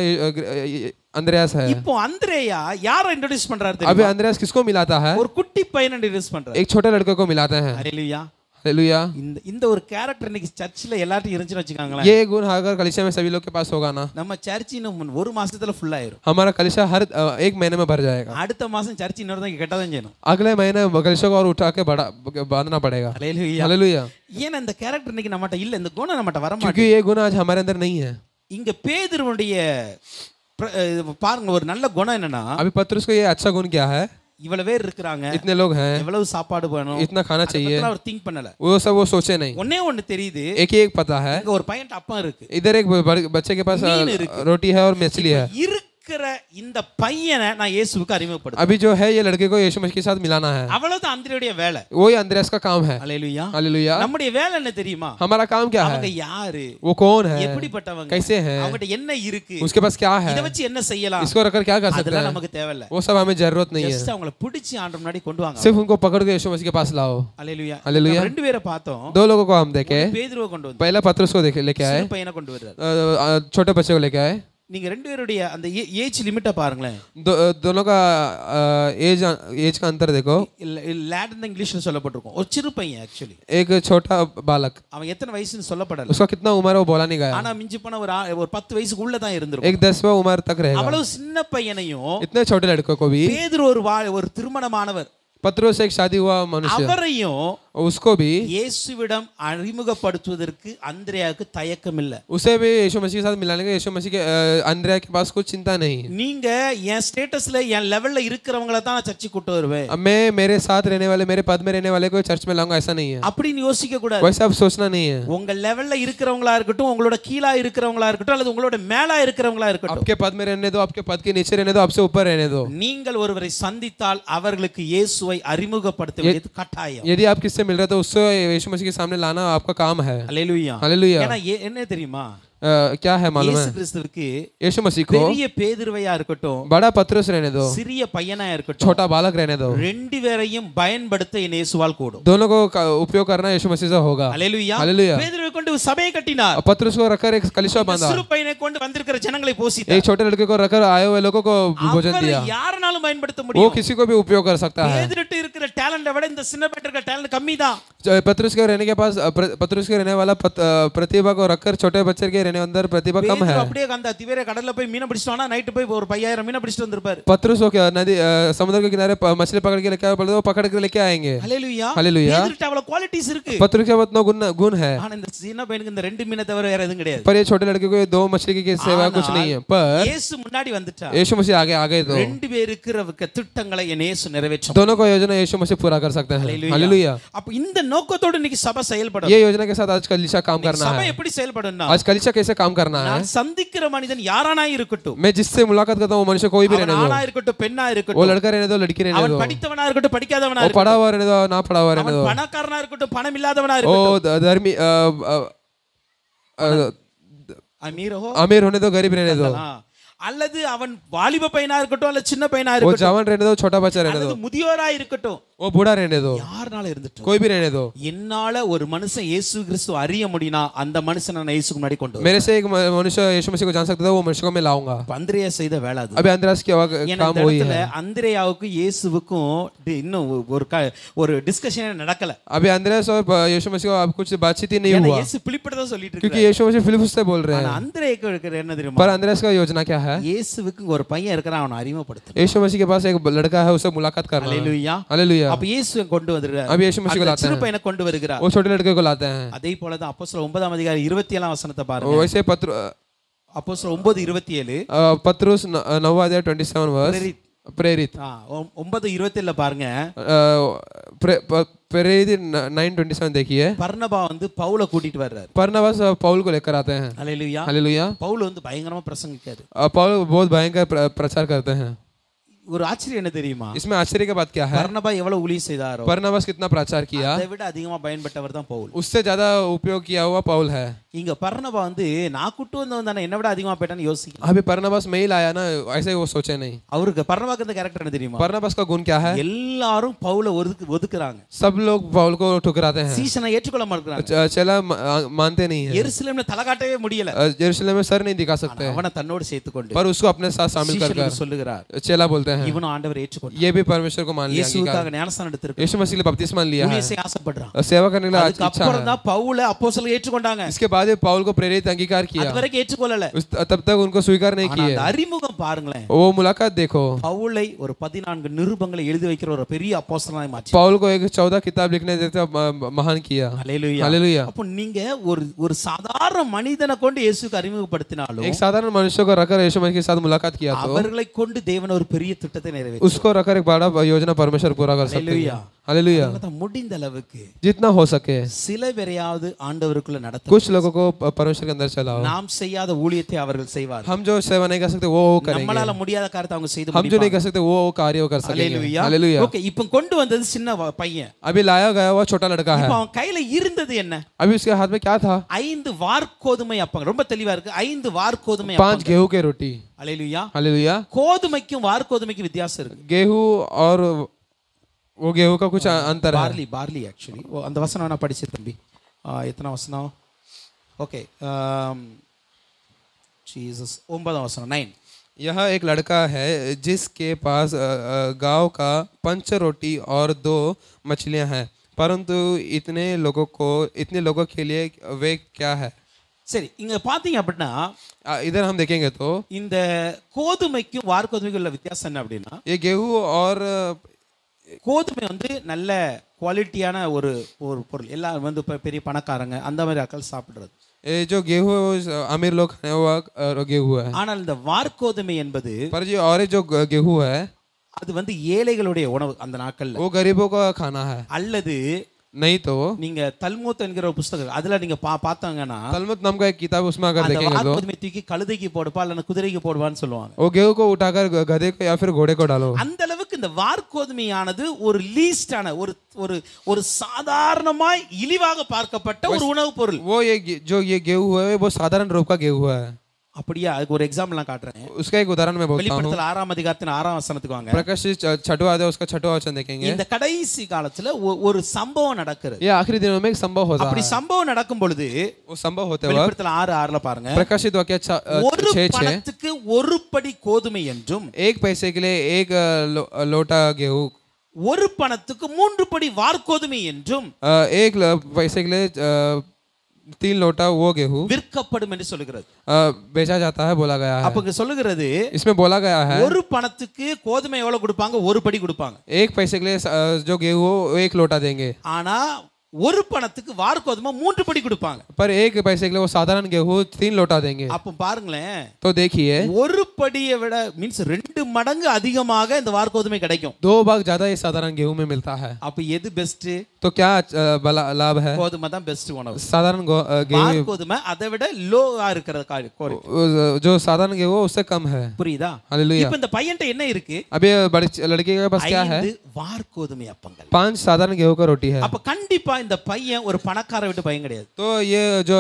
अंद्रयास है. இப்போ அந்திரேயா யாரை இன்ட்ரோ듀ce பண்றாரு தெரியுமா? अभी अंद्रयास किसको मिलाता है? ஒரு குட்டி பையனை இன்ட்ரோ듀ce பண்றாரு. एक छोटे लड़के को मिलाते हैं. ஹalleluya. हालेलुया. இந்த ஒரு கேரக்டர் இன்னைக்கு சர்ச்சில் எல்லார்ட்டையும் இருந்துச்சுன்னு வச்சுக்கோங்களேன். ये गुण अगर कलीसिया में सभी लोग के पास होगा ना, நம்ம சர்ச் இன்னும் ஒரு மாசத்துல ஃபுல் ஆயிரும். हमारा कलीसिया हर 1 महीने में भर जाएगा. அடுத்த மாசம் சர்ச் இன்னொரு தான் கெட்டதான் செய்யணும். अगले महीने कलीसिया को और उठा के बांधना पड़ेगा. ஹalleluya. हालेलुया. ஏன்னா இந்த கேரக்டர் இன்னைக்கு நம்மட்ட இல்ல, இந்த குணம் நம்மட்ட வர क्योंकि மாட்டேங்குது. ये गुण आज हमारे अंदर नहीं है. இங்க பேதுருவுடைய பாருங்க ஒரு நல்ல குணம் என்னன்னா, अभी पतरस को ये अच्छा गुण क्या है? இவ்வளவு பேர் இருக்காங்க, इतने लोग हैं, எவ்வளவு சாப்பாடு வேணும், इतना खाना चाहिए, அவர் திங்க் பண்ணல. वो सोचे नहीं. ஒண்ணே தெரியுது, एक ही एक पता है, இங்க ஒரு பையன் அப்பம் இருக்கு, इधर एक बच्चे के पास रोटी है और मछली है. இந்த பையனை நான் இயேசுவுக்கு அறிமுகப்படுத்துறேன். अभी जो है ये लड़के को यीशु मसीह के साथ मिलाना है. அவ்வளவுதான் அந்திரேயுடைய வேலை. वही अंद्रयास का काम है. हालेलुया. हालेलुया. நம்முடைய வேலை என்ன தெரியுமா? हमारा काम क्या है? அவங்க யாரு, वो कौन है, எப்படிப்பட்டவங்க, कैसे हैं, அவங்கட்ட என்ன இருக்கு, उसके पास क्या है, இத வச்சு என்ன செய்யலாம், इसको रखकर क्या कर सकते हैं, அதெல்லாம் நமக்கு தேவையில்ல. वो सब हमें जरूरत नहीं है. ஜஸ்ட் அவங்கள பிடிச்சி ஆண்டவர் முன்னாடி கொண்டு வாங்க. सिर्फ उनको पकड़ के यीशु मसीह के पास लाओ. हालेलुया. हालेलुया. ரெண்டு பேரை பார்த்தோம். 2 लोगों को हम देखे. பேதுருவை கொண்டு வந்து, पहला पतरस को लेके आए, சின்ன பையனை கொண்டு வர்றாரு, छोटे बच्चे को लेके आए. நீங்க ரெண்டு பேருடைய அந்த ஏஜ் லிமிட்ட பாருங்களேன். दोनों का एज का अंतर देखो. லேட் இங்கிலீஷ்ல சொல்லப்பட்டிருக்கும். ஒரு சிறு பையன் एक्चुअली, एक छोटा बालक, அவன் எத்தனை வயசுன்னு சொல்லப்படல, उसका कितना उम्र है वो बोला नहीं गया. ஆனா மிஞ்சி போன ஒரு 10 வயசுக்கு உள்ள தான் இருந்திருக்கும். एक 10वां उम्र तक रहेगा. அவ்வளவு சின்ன பையனையும், इतने छोटे लड़कों को भी, பேதுரு ஒரு திருமணமானவர், पतरस एक शादी हुआ मनुष्य, அவரையும் उसको भी இயேசுவிடம் அறிமுகப்படுத்துவதற்கு அந்திரேயாவுக்கு தயக்கம் இல்ல. उसे भी यीशु मसीह के साथ मिलाने का यीशु मसीह के अंद्रया के पास कुछ चिंता नहीं. நீங்க என் ஸ்டேட்டஸ்ல என் லெவல்ல இருக்கிறவங்கள தான் நான் சர்ச்சுக்கு கூட்டி வருவேன். मैं मेरे साथ रहने वाले, मेरे पद में रहने वाले को चर्च में लाऊंगा, ऐसा नहीं है. அப்படின்னு யோசிக்க கூடாது. वैसा आप सोचना नहीं है. உங்க லெவல்ல இருக்கிறவங்களா இருக்கட்டும், உங்களோட கீழா இருக்கிறவங்களா இருக்கட்டும், அல்லது உங்களோட மேலா இருக்கிறவங்களா இருக்கட்டும், आपके पद में रहने दो, आपके पद के नीचे रहने दो, आपसे ऊपर रहने दो. நீங்கள் ஒருவரை சந்தித்தால் அவர்களுக்கு இயேசுவை அறிமுகப்படுத்த வேண்டியது கட்டாயம். यदि आप किससे मिल रहे हो तो उससे यीशु मसीह के सामने लाना आपका काम है. हालेलुया. हालेलुया. ஏன்னா என்ன தெரியுமா, क्या है मालूम है, இயேசு கிறிஸ்துவுக்கு यीशु मसीह को பெரிய பேதுருவையா இருக்கட்டும், बड़ा पतरस रहने दो, சிறிய பையனா இருக்கட்டும், छोटा बालक रहने दो, ரெண்டு பேரையும் பயன்படுத்த என் இயேசுவால் கூடும். दोनों को उपयोग करना यीशु मसीह से होगा. हालेलुया. हालेलुया. பேதுருவை கொண்டு சபையை கட்டினார். पतरस को रखकर एक कलीसिया बांधा. சிறு பையனை கொண்டு வந்திருக்கிற ஜனங்களை போஷித்தார். एक छोटे लड़के को रखकर आए हुए लोगों को भोजन दिया. யாரனாலும் பயன்படுத்த वो முடியும். किसी को भी उपयोग कर सकता है. பேதுருட்ட இருக்கிற டாலண்ட விட இந்த சின்ன பையனுக்கு இருக்கிற டாலண்ட் கம்மிதான். पतरस के रहने के पास, पतरस के रहने वाला प्रतिभा को रखकर छोटे बच्चे के रहने अंदर प्रतिभा कम है. அப்படியே அந்த திவேர கடல்ல போய் மீன் பிடிச்சிட்டானா நைட் போய் ஒரு 5000 மீன் பிடிச்சிட்டு வந்திருப்பார். पतरस को क्या नदी समुद्र के किनारे मछली पकड़ के लेके आए, वो पकड़ के लेके आएंगे. हालेलुया. हालेलुया. பேதுருட்ட அவ்வளவு குவாலிட்டிஸ் இருக்கு. पतरस के पास गुण है. ஆனா இந்த சின்ன பையனுக்கு இந்த ரெண்டு மீனை தவிர வேற எதுவும் கிடையாது. पर ये छोटे लड़के को 2 मछली की सेवा कुछ नहीं है. पर இயேசு முன்னாடி வந்துட்டா, यीशु मसीह आगे तो ரெண்டு பேருக்கு திட்டங்களை இயேசு நிறைவேற்றும். दोनों को योजना यीशु मसीह पूरा कर सकते हैं. हालेलुया. அப்ப இந்த நோக்கத்தோட இன்னைக்கு சபை செயல்படும். ये योजना के साथ आज कलीसिया काम करना சபை है. எப்படி செயல்படும்னா, आज कलीसिया कैसे काम करना है, நான் சந்திக்கிற மனிதன் யாரானா இருக்கட்டும், मैं जिससे मुलाकात करता हूं वो मनुष्य कोई भी रहने दो, ஆணா இருக்கட்டும் பெண்ணா वो இருக்கட்டும், लड़का रहने दो लड़की रहने அவன் दो, படித்தவனா இருக்கட்டும் படிக்காதவனா वो पढ़ा இருக்கட்டும், हुआ रहने दो ना पढ़ा हुआ रहने அவன் दो, பணக்காரனா இருக்கட்டும் பணம் இல்லாதவனா वो இருக்கட்டும், धर्मी अमीर होने दो गरीब रहने दो, அல்லது அவன் வாலிப பையனா இருக்கட்டும் அல்ல சின்ன பையனா वो இருக்கட்டும், जवान रहने दो छोटा बच्चा रहने दो, அல்லது முதியோரா இருக்கட்டும், वो बूढ़ा रहने दो, யாருனால இருந்துட்டோம், कोई भी रहने दो। என்னால ஒரு மனுஷன் இயேசு கிறிஸ்து அறிய முடியுனா அந்த மனுஷனை நான் இயேசுக்கு முன்னாடி கொண்டு मेरे से एक मनुष्य यीशु मसीह को जान सकता था, वो मनुष्य को मैं लाऊंगा। அந்திரேயா செய்த வேலை அது. अभी अंद्रयास की काम वही है। அந்திரேயாவுக்கும் இயேசுவுக்கும் இன்னும் ஒரு டிஸ்கஷன் நடக்கல। अभी अंद्रयास और यीशु मसीह को कुछ बातचीत ही नहीं हुआ, இயேசு பிலிப்பட்ட தான் சொல்லிட்டு क्योंकि இருக்காரு। यीशु मसीह फिलिप्पुस से बोल रहे हैं। அந்திரேயாக்கு இருக்கிற என்ன தெரியுமா? पर अंद्रयास का योजना क्या है? இயேசுவுக்கு ஒரு பையன் இருக்கான், அவனை அறிமுகப்படுத்தணும்। यीशु मसीह के पास एक लड़का है, उससे मुलाकात करना। Hallelujah, hallelujah. அப்ப இயேசுவை கொண்டு வந்திருக்கார்। अभी यीशु मसीह को लाते சிறு हैं, பையனை கொண்டு வருகிறார், वो छोटे लड़के को लाते हैं। அதே போல தான் அப்போஸ்தலர் 9ஆம் அதிகாரம் 27ஆம் வசனத்தை பாருங்க। वैसे அப்போஸ்தலர் 9:27 पत्रुस 9 अध्याय 27 वर्स प्रेरित 9:27 பாருங்க। प्रेरित 9:27 देखिए। பர்னபா வந்து பவுலை கூட்டிட்டு வர்றாரு। बरनबास पौल को लेकर आते हैं। Hallelujah, hallelujah. பவுல் வந்து பயங்கரமா பிரசங்கிக்காரு। पौल बहुत भयंकर प्रचार करते हैं। ஒரு ஆச்சரியம் என்ன தெரியுமா? इसमें आश्चर्य की बात क्या है? பர்னபா எவ்வளவு ஊழியம் செய்தாரோ बरनबास कितना प्रचार किया, அதை விட அதிகமா பயன்பட்டவர் தான் பவுல்। उससे ज्यादा उपयोग किया हुआ पौल है। இங்க பர்னபா வந்து நான் கூட்டு வந்தவன் தானே, என்னை விட அதிகமா போயிட்டான்னு யோசிக்கல। अभी बरनबास में ही लाया ना, ऐसे ही वो सोचे नहीं। அவருக்கு பர்னபாக்கு இந்த கேரக்டர் என்ன தெரியுமா? बरनबास का गुण क्या है? எல்லாரும் பவுலை ஒதுக்குறாங்க, सब लोग पौल को ठुकराते हैं, சீசனை ஏற்றுக்கொள்ள மாட்டாங்க, चेला मानते नहीं है, எருசலேம்ல தலை காட்டவே முடியல, यरूशलेम में सर नहीं दिखा सकते, அவனை தன்னோடு சேர்த்துக்கொண்டு पर उसको अपने साथ शामिल कर சொல்லுகிறார், चेला बोलते हैं। இவனும் ஆண்டவரை ஏற்றுக்கொண்டான், ये भी परमेश्वर को मान लिया, இயேசுவுக்காக ஞானஸ்நானம் எடுத்திருக்கான், यीशु मसीह ने बपतिस्मा लिया है, ஊழியம் செய்ய ஆசைப்படுறான், सेवा करने के लिए அதுக்கு इच्छा அப்புறம் है। தான் பவுலை அப்போஸ்தலர் ஏற்றுக்கொண்டாங்க। इसके बाद ये पौल को प्रेरित अंगीकार किया, அது வரைக்கும் ஏற்றுக்கொள்ளல, तब तक उनको स्वीकार नहीं ஆனா किए। அந்த அறிமுகம் பாருங்களேன், वो मुलाकात देखो, பவுலை ஒரு 14 நிருபங்களை எழுதி வைக்கிற ஒரு பெரிய அப்போஸ்தலனாய் மாற்றி, पौल को एक 14 किताब लिखने देते महान किया। Hallelujah, hallelujah. அப்போ நீங்க ஒரு சாதாரண மனிதனை கொண்டு இயேசுக்கு அறிமுகப்படுத்தினாலும் एक साधारण मनुष्य को रखकर यीशु मसीह के साथ मुलाकात किया तो அவர்களை கொண்டு தேவன் ஒரு பெரிய திட்டத்தை நிறைவேற்றார்। उसको रखकर एक बड़ा योजना परमेश्वर पूरा कर सकते हैं। हालेलुया। அதான் முடிந்த அளவுக்கு जितना हो सके சில பேரையாவது ஆண்டவருக்குள்ள நடத்த, कुछ लोगों को परमेश्वर के अंदर चलाओ। நாம் செய்யாத ஊழியத்தை அவர்கள் செய்வார்கள், हम जो सेवा नहीं कर सकते वो करेंगे, நம்மளால முடியாத காரியத்தை அவங்க செய்து हम जो नहीं कर सकते वो कार्य कर सकेंगे। हालेलुया। ஓகே, இப்போ கொண்டு வந்தது சின்ன பையன், अभी लाया गया हुआ छोटा लड़का है, இப்போ அவன் கையில இருந்தது என்ன? अभी उसके हाथ में क्या था? 5 வார்கோதுமை அப்பங்கள், ரொம்ப தெளிவா இருக்கு, 5 வார்கோதுமை 5 गेहूं के रोटी। हालेलुया। हालेलुया। கோதுமைக்கும் வார்கோதுமைக்கும் வித்தியாசம் இருக்கு। गेहूं और वो गेहूं का कुछ अंतर है। பார்லி एक्चुअली அந்த வசனம் நான் படிச்சேன் தம்பி, எத்தனை வசனம்? ஓகே, जीसस 9 वचन 9। यह एक लड़का है जिसके पास गांव का 5 रोटी और 2 मछलियां हैं, परंतु इतने लोगों के लिए वे क्या है? சரி, இங்க பாத்தீங்க அப்படின்னா इधर हम देखेंगे तो இந்த கோதுமைக்கும் வார்கோதுமைக்கும் உள்ள வித்தியாசம் என்ன அப்படின்னா, ये गेहूं और கோதுமை வந்து நல்ல குவாலிட்டியான ஒரு பொருள், எல்லாம் வந்து பெரிய பணக்காரங்க அந்த மாதிரி ஆட்கள் சாப்பிடுறது, ये जो गेहूं अमीर लोग खाने हुआ गेहूं है। ஆனால் இந்த வார்கோதுமை என்பது, पर और जो गेहूं है அது வந்து ஏழைகளுடைய உணவு அந்த நாட்கள்ல, वो गरीबों का खाना है। அல்லது नहीं तो நீங்க தல்மூத் என்கிற ஒரு புத்தகம் அதுல நீங்க பார்த்தாங்கன்னா तलमुत नाम का एक किताब, उसमें अगर देखेंगे तो வார்கோதுமை தூக்கி கழுதைக்கு போடுப்பா அல்லது குதிரைக்கு போடுவான்னு சொல்லுவாங்க। वो गेहूं को उठाकर गधे को या फिर घोड़े को डालो। அந்த அளவுக்கு இந்த வார்கோதுமையானது ஒரு லீஸ்டான ஒரு சாதாரணமாய் இழிவாக பார்க்கப்பட்ட ஒரு உணவு பொருள்। वो ये गेहूं है वो साधारण रूप का गेहूं है। அப்படியே அதுக்கு ஒரு எக்ஸாம்பிள் நான் காட்டுறேன்। उसका एक उदाहरण मैं बोलता हूं। வெளிப்படுத்தல் 6ஆம் அதிகாரத்தின் 6ஆம் வசனத்துக்கு வாங்க। प्रकाशित 6वां अध्याय उसका 6वां वचन देखेंगे। இந்த கடைசி காலத்துல ஒரு சம்பவம் நடக்குது। ये आखिरी दिनों में एक संभव होता है। அப்படி சம்பவம் நடக்கும் பொழுது वो संभव होते वक्त வெளிப்படுத்தல் 6:6ல பாருங்க, प्रकाशित वाक्य 6:6 பணத்துக்கு ஒரு படி கோதுமை என்றும், 1 पैसे के लिए 1 लोटा गेहूं, ஒரு பணத்துக்கு 3 படி வார்கோதுமை என்றும் 1 पैसे के लिए 3 लोटा वो गेहूं விற்கப்படும் என்று சொல்லுகிறது, बेचा जाता है बोला गया है। அப்ப இங்க சொல்லுகிறது इसमें बोला गया है ஒரு பணத்துக்கு கோதுமை எவ்வளவு கொடுப்பாங்க? ஒரு படி கொடுப்பாங்க। 1 पैसे के लिए जो गेहूं 1 लोटा देंगे, ஆனா ஒரு பணத்துக்கு வார்கோதுமை 3 படி கொடுப்பாங்க। पर 1 पैसे के लिए वो साधारण गेहूं 3 लोटा देंगे। அப்ப பாருங்களேன், तो देखिए ஒரு படியை விட மீன்ஸ் 2 மடங்கு அதிகமாக இந்த வார்கோதுமை கிடைக்கும்। 2 भाग ज्यादा ये साधारण गेहूं में मिलता है। அப்ப எது பெஸ்ட்? तो क्या लाभ है? கோதுமை தான் பெஸ்ட் உணவு। साधारण गेहूं, வார்கோதுமை அதை விட லோவா இருக்கிற जो साधारण गेहूं उससे कम है। புரியுதா? हालेलुया। இப்ப இந்த பையன்ட்ட என்ன இருக்கு? अभी बड़ी लड़की के पास क्या है? 5 வார்கோதுமை அப்பங்கள், 5 साधारण गेहूं का रोटी है। அப்ப கண்டிப்பா இந்த பையன் ஒரு பணக்கார வீட்டு பையன் கிடையாது. तो ये जो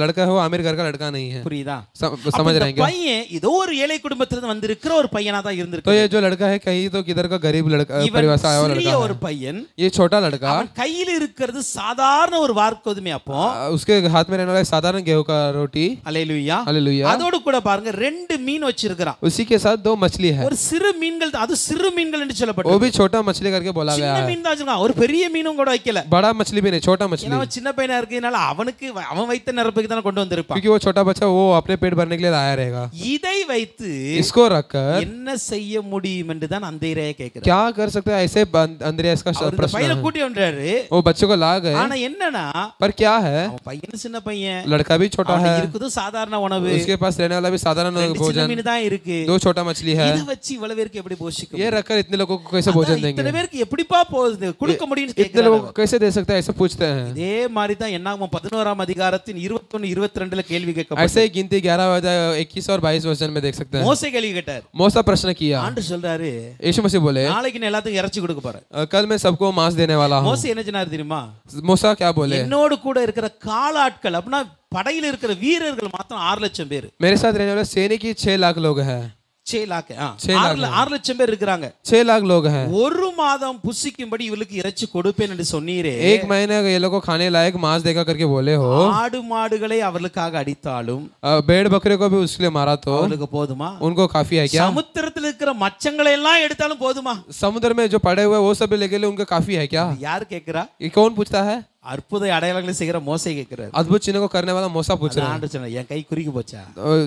लड़का है वो आमिर घर का लड़का नहीं है. புரியுதா? समझ रहे हैं क्या? பையன் ஏதோ ஒரு ஏழை குடும்பத்திலிருந்து வந்திருக்கிற ஒரு பையனா தான் இருந்திருக்கு. तो ये जो लड़का है कहीं तो किधर का गरीब लड़का परिवार से आया हुआ लड़का ஒரு பையன், ये छोटा लड़का, அவன் கையில இருக்கிறது சாதாரண ஒரு வார்க்கோதுமை அப்பம், उसके हाथ में रहने वाला साधारण गेहूं का रोटी. அல்லேலூயா. हालेलुया. அதோட கூட பாருங்க 2 மீன் வச்சிருக்கான். उसी के साथ 2 मछली है. ஒரு சிறு மீன்கள், அது சிறு மீன்கள் என்று वो சொல்லப்பட்டது. भी छोटा मछली करके बोला गया சின்ன है. மீன் தான் வச்சிருக்கான். ஒரு பெரிய மீனும் கூட வைக்கல. बड़ा मछली भी नहीं, छोटा मछली. ஏன்னா சின்ன பையனா இருக்கறதுனால அவனுக்கு அவன் வைத்த நிரப்புக்கு தான் கொண்டு வந்திருப்பான். क्योंकि वो छोटा बच्चा वो अपने पेट भरने के लिए आया रहेगा. இதை வைத்து इसको रखकर என்ன செய்ய முடியும் என்று தான் அந்திரேயா கேக்குறார். क्या कर सकते हैं, ऐसे अंद्रयास का प्रश्न பையனை है. கூட்டி வந்தாரு. वो बच्चों को ला गए. ஆனா என்னன்னா, पर क्या है, அவன் பையன் சின்ன பையன், लड़का भी छोटा है, இருக்குது சாதாரண உணவு, उसके पास रहने वाला भी साधारण சின்ன भोजन, மீன் தான் இருக்கு. 2 छोटा मछली है. இத வச்சு இவ்வளவு பேருக்கு எப்படி போஷிக்க ये रखकर इतने लोगों को कैसे भोजन देंगे, இத்தனை பேருக்கு எப்படிப்பா போகுது கொடுக்க முடியும்னு इतने கேக்குறாரு. लोगों को कैसे दे सकते हैं, ऐसे पूछते हैं. இதே மாதிரி தான் என்னாகும் 11ஆம் அதிகாரத்தின் 21 22ல கேள்வி ऐसे கேட்கப்பட்டது. ही गिनती 11 21 और 22 वचन में देख सकते हैं. மோசே கேள்வி கேட்டார். मूसा प्रश्न किया. ஆண்டவர் சொல்றாரு, यीशु मसीह बोले, நாளைக்கு நான் எல்லாத்துக்கும் இறைச்சி கொடுக்க போறேன். कल मैं सबको मांस देने वाला हूँ. மோசே என்ன சொன்னார் தெரியுமா? मूसा क्या बोले, என்னோடு கூட இருக்கிற காலாட்கள், அப்படின்னா படையில இருக்கிற வீரர்கள் மாத்திரம் 6 லட்சம் பேர். मेरे साथ रहने वाले सेना की 6 लाख लोग हैं. 6 லட்சம் பேர் இருக்காங்க. 6 लाख लोग हैं. ஒரு மாதம் புசிக்கும்படி இவளுக்கு இறைச்சி கொடுப்பேன் என்று சொன்னீரே. 1 महीने ये लोगों को खाने लायक मांस देगा करके बोले हो. ஆடு மாடுகளை அவர்களுக்காக அடித்தாலும், भेड़ बकरे को भी उसके लिए मारा तो அவங்களுக்கு போதுமா? उनको काफी है क्या? சமுத்திரத்தில் இருக்கிற மச்சங்களை எல்லாம் எடுத்தாலும் போதுமா? समुद्र में जो पड़े हुए वो सब लेके लिए उनको काफी है क्या? யார் கேக்குறா? ये कौन पूछता है? அற்புத அடையாளங்களை செய்கிற மோசே கேக்குறாரு. अद्भुत चिन्ह को करने वाला मूसा पूछ रहा है. ஆண்டவர் சொன்னார், என் கை குறுகி போச்சா?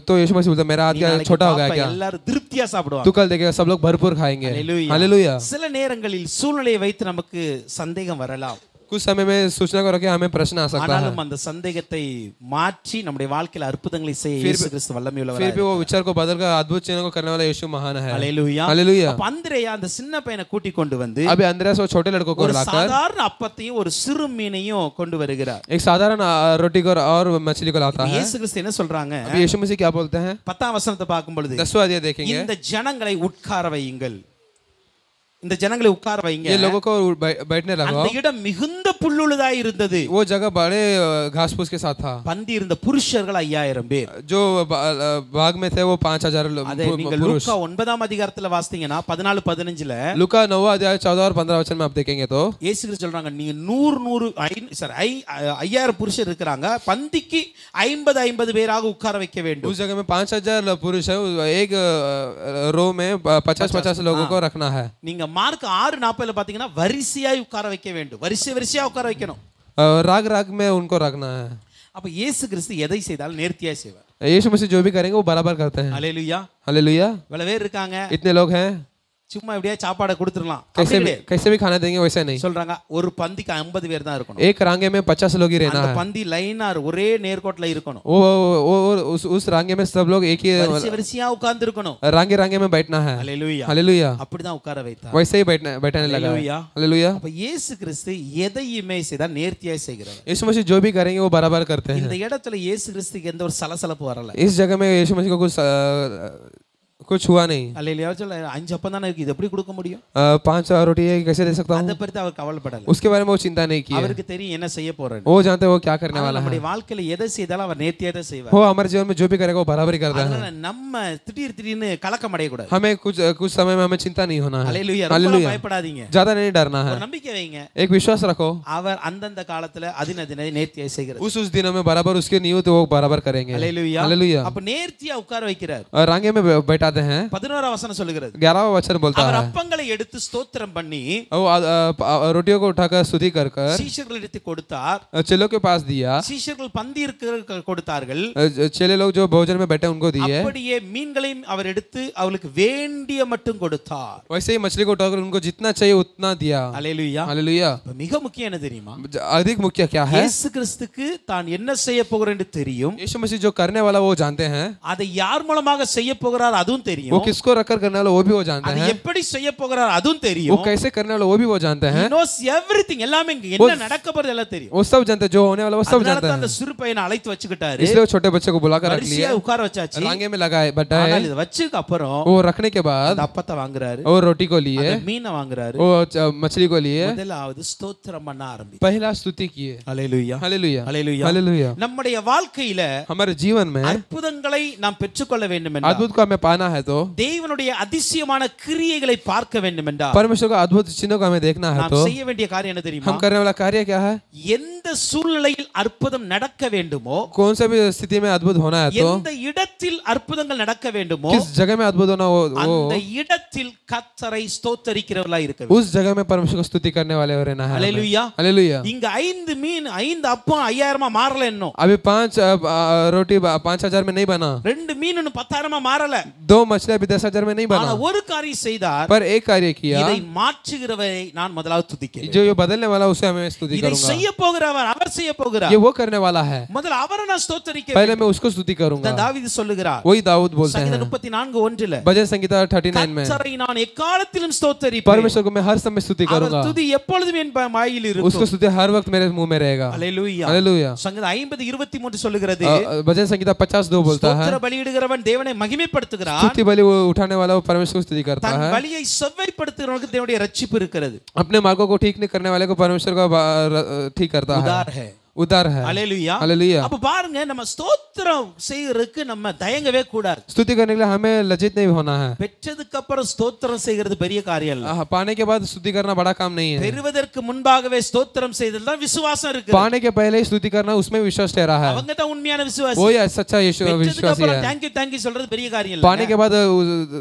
तो यीशु मसीह बोलता मेरा हाथ क्या छोटा हो गया क्या? எல்லாரும் திருப்தியா சாப்பிடுவாங்க. तू कल देखेगा सब लोग भरपूर खाएंगे. हालेलुया. हालेलुया. சில நேரங்களில் சூழ்நிலையை வைத்து நமக்கு சந்தேகம் வரலாம். कुछ समय में सूचना को रखे हमें प्रश्न आ सकता है. ஆனாலும் அந்த சந்தேகத்தை மாற்றி நம்முடைய வாழ்க்கையில் அற்புதங்களை செய்ய இயேசு கிறிஸ்து வல்லமையுள்ளவர். फिर भी वो विचार को बदलकर अद्भुत चिन्ह को करने वाला यीशु महान है. हालेलुया. हालेलुया. அப்ப அந்திரேயா அந்த சின்ன பையனை கூட்டி கொண்டு வந்து अभी अंद्रयास वो छोटे लड़कों को ஒரு लाकर சாதாரண அப்பத்தையும் ஒரு சிறு மீனையும் கொண்டு வருகிறார். एक साधारण रोटी को और मछली को लाता है. இயேசு கிறிஸ்து என்ன சொல்றாங்க? अभी यीशु मसीह क्या बोलते हैं? 10ஆம் வசனத்தை பார்க்கும் பொழுது 10वां अध्याय देखेंगे. இந்த ஜனங்களை உட்கார வையுங்கள். இந்த ஜனங்களை உட்கார வைங்க. ये लोगों को बैठने लगाओ. அந்த இடம் மிகுந்த புல்லுள்ளதாய் இருந்தது. वो जगह बड़े घास फूस के साथ था. பந்தி இருந்த புருஷர்கள் 5000 பேர். जो बाग में थे वो 5000 நீங்க पुरुष. லூக்கா 9ஆம் அதிகாரத்துல வாசித்தீங்கன்னா 14 15ல लूका 9वां अध्याय 14 और 15 वचन में आप देखेंगे तो இயேசு கிறிஸ்து சொல்றாங்க, நீங்க 5000 புருஷர் இருக்காங்க, பந்திக்கு 50 பேராக உட்கார வைக்க வேண்டும். उस जगह में 5000 पुरुष है, एक रो में 50 लोगों को रखना है. நீங்க மார்க் 6:40ல பாத்தீங்கன்னா வரிசையாய் உட்கார வைக்க வேண்டும். வரிசையா உட்கார வைக்கணும். राग राग में उनको रखना है. அப்ப இயேசு கிறிஸ்து எதை செய்தாலும் நேர்த்தியாய் செய்வார். यीशु मसीह जो भी करेंगे वो बराबर करते हैं. हालेलुया. हालेलुया. இவ்வளவு பேர் இருக்காங்க, इतने लोग हैं, சும்மா இப்படியே சாப்பாடை கொடுத்துடலாம். कैसे भी खाना देंगे वैसे नहीं. சொல்றாங்க ஒரு பந்திக்கு 50 பேர் தான் இருக்கணும். एक रांगे में 50 लोग ही रहना அந்த है. பந்தி லைனா ஒரே நேர்கோட்ல இருக்கணும். वो उस रांगे में सब लोग एक ही வரிசையா உட்கார்ந்து இருக்கணும். रांगे में बैठना है. हालेलुया. हालेलुया. அப்படிதான் உட்கார வைத்தார். वैसे ही बैठाने लगा. हालेलुया. அப்ப இயேசு கிறிஸ்து எதையுமே செய்தார் நேர்த்தியாய் செய்கிறார். यीशु मसीह जो भी करेंगे वो बराबर करते हैं. இந்த இடத்துல இயேசு கிறிஸ்துக்கு எந்த ஒரு சலசலப்பு வரல. इस जगह में यीशु मसीह को कुछ हुआ नहीं. அல்லேலூயா. சொல்ல 5 அப்பம் தான இருக்கு, இது எப்படி கொடுக்க முடியும்? 5 रोटी कैसे दे सकता हूं? அத பத்தி அவர் கவலைப்படல. उसके बारे में वो चिंता नहीं की. அவருக்கு தெரியும் என்ன செய்ய போறாரு. वो जानते हैं वो क्या करने वाला है. நம்முடைய வாழ்க்கையில எதை செய்தாலும் அவர் நேர்த்தியா தான் செய்வார். वो हमारे जीवन में जो भी करेगा वो बराबर ही करता है. அதனால நம்ம திடீர்னு கலக்கம் அடைய கூடாது. हमें कुछ समय में हमें चिंता नहीं होना है. அல்லேலூயா. ரொம்ப பயப்படாதீங்க. ज्यादा नहीं डरना है. ஒரு நம்பிக்கை வைங்க. एक विश्वास रखो. அவர் அந்தந்த காலத்துல அதினதினை நேர்த்தியாய் செய்கிறார். उस दिनों में बराबर उसके नियत वो बराबर करेंगे. அல்லேலூயா. हालेलूया. அப்ப நேர்த்தியா உட்கார வைக்கிறார். रांगे में बैठाते हैं. 11 வசனம் சொல்லுகிறது. 11वां वचन बोलता அவர் है. அப்பங்களை எடுத்து ஸ்தோத்திரம் பண்ணி वो रोटियों को उठाकर स्तुति कर சீஷர்களிடத்தில் கொடுத்தார். चेलों के पास दिया. சீஷர்கள் பந்தி இருக்க கொடுத்தார்கள். चेले लोग जो भोजन में बैठे उनको दिए. அப்படியே மீன்களையும் அவர் எடுத்து அவளுக்கு வேண்டிய மட்டும் கொடுத்தார். वैसे ही मछली को उठाकर उनको जितना चाहिए उतना दिया. அல்லேலூயா. हालेलुया. மிக முக்கியம் என்ன தெரியுமா? अधिक मुख्य क्या है? இயேசு கிறிஸ்துக்கு தான் என்ன செய்ய போகிறார் என்று தெரியும். यीशु मसीह जो करने वाला वो जानते हैं. அதை யார் மூலமாக செய்ய போகிறார் அதுவும் தெரியும். वो किसको रखकर करने वाला वो भी वो जानते அதை हैं. எப்படி செய்ய போகிறார் அதுவும் वो தெரியும். कैसे करने वाला वो भी वो जानते He हैं. knows everything. எல்லாமே என்ன நடக்க போறது எல்லாம் தெரியும். वो सब जानते हैं, जो होने वाला वो सब அதனால जानते தான் हैं. அந்த சிறு பையனை அழைத்து வச்சுக்கிட்டாரு. इसलिए वो छोटे बच्चे को बुलाकर रख வரிசையா लिया, உட்கார வச்சாச்சு. रांगे में लगाए बैठाए. ஆனால் இத வச்சதுக்கு அப்புறம் वो रखने के बाद அந்த அப்பத்தை வாங்குறாரு, वो रोटी को लिए, அந்த மீனை வாங்குறாரு. वो मछली को लिए, முதலாவது ஸ்தோத்திரம் பண்ண ஆரம்பிச்சார். पहला स्तुति किए. ஹalleluya, हालेलुया, ஹalleluya. हालेलुया. நம்முடைய வாழ்க்கையில हमारे जीवन में அற்புதங்களை நாம் பெற்றுக்கொள்ள வேண்டும் என்றால், अद्भुत को हमें पाना है तो, தேவனுடைய அதிசயமான கிரியைகளை பார்க்க வேண்டும் என்றால், परमेश्वर का अद्भुत चिन्हों को हमें देखना है நாம் तो, செய்ய வேண்டிய காரியம் என்ன தெரியுமா? हम करने वाला कार्य क्या है? எந்த சூழ்நிலையில் அற்புதம் நடக்க வேண்டுமோ, कौन सा भी स्थिति में अद्भुत होना है तो, எந்த இடத்தில் அற்புதங்கள் நடக்க வேண்டுமோ, किस जगह में अद्भुत होना वो அந்த இடத்தில் கர்த்தரை ஸ்தோத்தரிக்கிறவர்களாய் இருக்க வேண்டும். उस जगह में परमेश्वर को स्तुति करने वाले हो रहना है. ஹalleluya. हालेलुया. இங்க 5 மீன் 5 அப்பம் 5000 மாறல இன்னும். अभी 5 रोटी 5000 में नहीं बना, 2 மீன் 10000 மாறல. 2 मछली अभी 10,000 में नहीं बना, ஆனா ஒரு காரியம் செய்தார். पर एक कार्य किया. இதை மாற்றுகிறவரை நான் முதலாவது துதிக்கிறேன். जो ये बदलने वाला उसे हमें स्तुति இதை करूंगा. செய்ய போகிறவர் அவர் செய்ய போகிறார். ये वो करने वाला है, முதல்ல அவரை நான் ஸ்தோத்தரிக்க पहले मैं उसको स्तुति करूंगा. தாவீது சொல்லுகிறார். वही दाऊद बोलते हैं சங்கீதம் 34:1 भजन संगीता 39 में, கர்த்தரை நான் எக்காலத்திலும் ஸ்தோத்தரிப்பேன். परमेश्वर को मैं हर समय स्तुति அவர் करूंगा. துதி எப்பொழுதும் என் வாயில் उसको இருக்கும். स्तुति हर वक्त मेरे मुंह में रहेगा. ஹalleluya. हालेलुया. சங்கீதம் 50:23 சொல்லுகிறது, भजन संगीता 52 बोलता है, ஸ்தோத்திர பலியிடுகிறவன் தேவனை மகிமைப்படுத்துகிறான், स्तुति बलि वो उठाने वाला वो परमेश्वर को स्तुति करता தன் है. வழியை செவ்வைப்படுத்துகிறவனுக்கு தேவனுடைய ரட்சிப்பு இருக்கிறது. अपने मार्गों को ठीक नहीं करने वाले को परमेश्वर का ठीक करता है, உதார் है. उदार है. ஹalleluya. हालेलुया. அப்ப பாருங்க, நம்ம ஸ்தோத்திரம் செய்யறதுக்கு நம்ம தயங்கவே கூடாது. स्तुति करने के लिए हमें लज्जित नहीं होना है. பெற்றதுக்கு அப்புறம் ஸ்தோத்திரம் செய்கிறது பெரிய காரியம் இல்ல. पाने के बाद स्तुति करना बड़ा काम नहीं है. பெறுவதற்கு முன்பாகவே ஸ்தோத்திரம் செய்தல் தான் விசுவாசம் இருக்கு. पाने के पहले ही स्तुति करना उसमें विश्वास ठहरा है. அவங்க தான் உண்மையான விசுவாசி. वही सच्चा यीशु பெற்றதுக்கு विश्वासी அப்புறம் है. थैंक यू சொல்றது பெரிய காரியம் இல்ல. पाने के बाद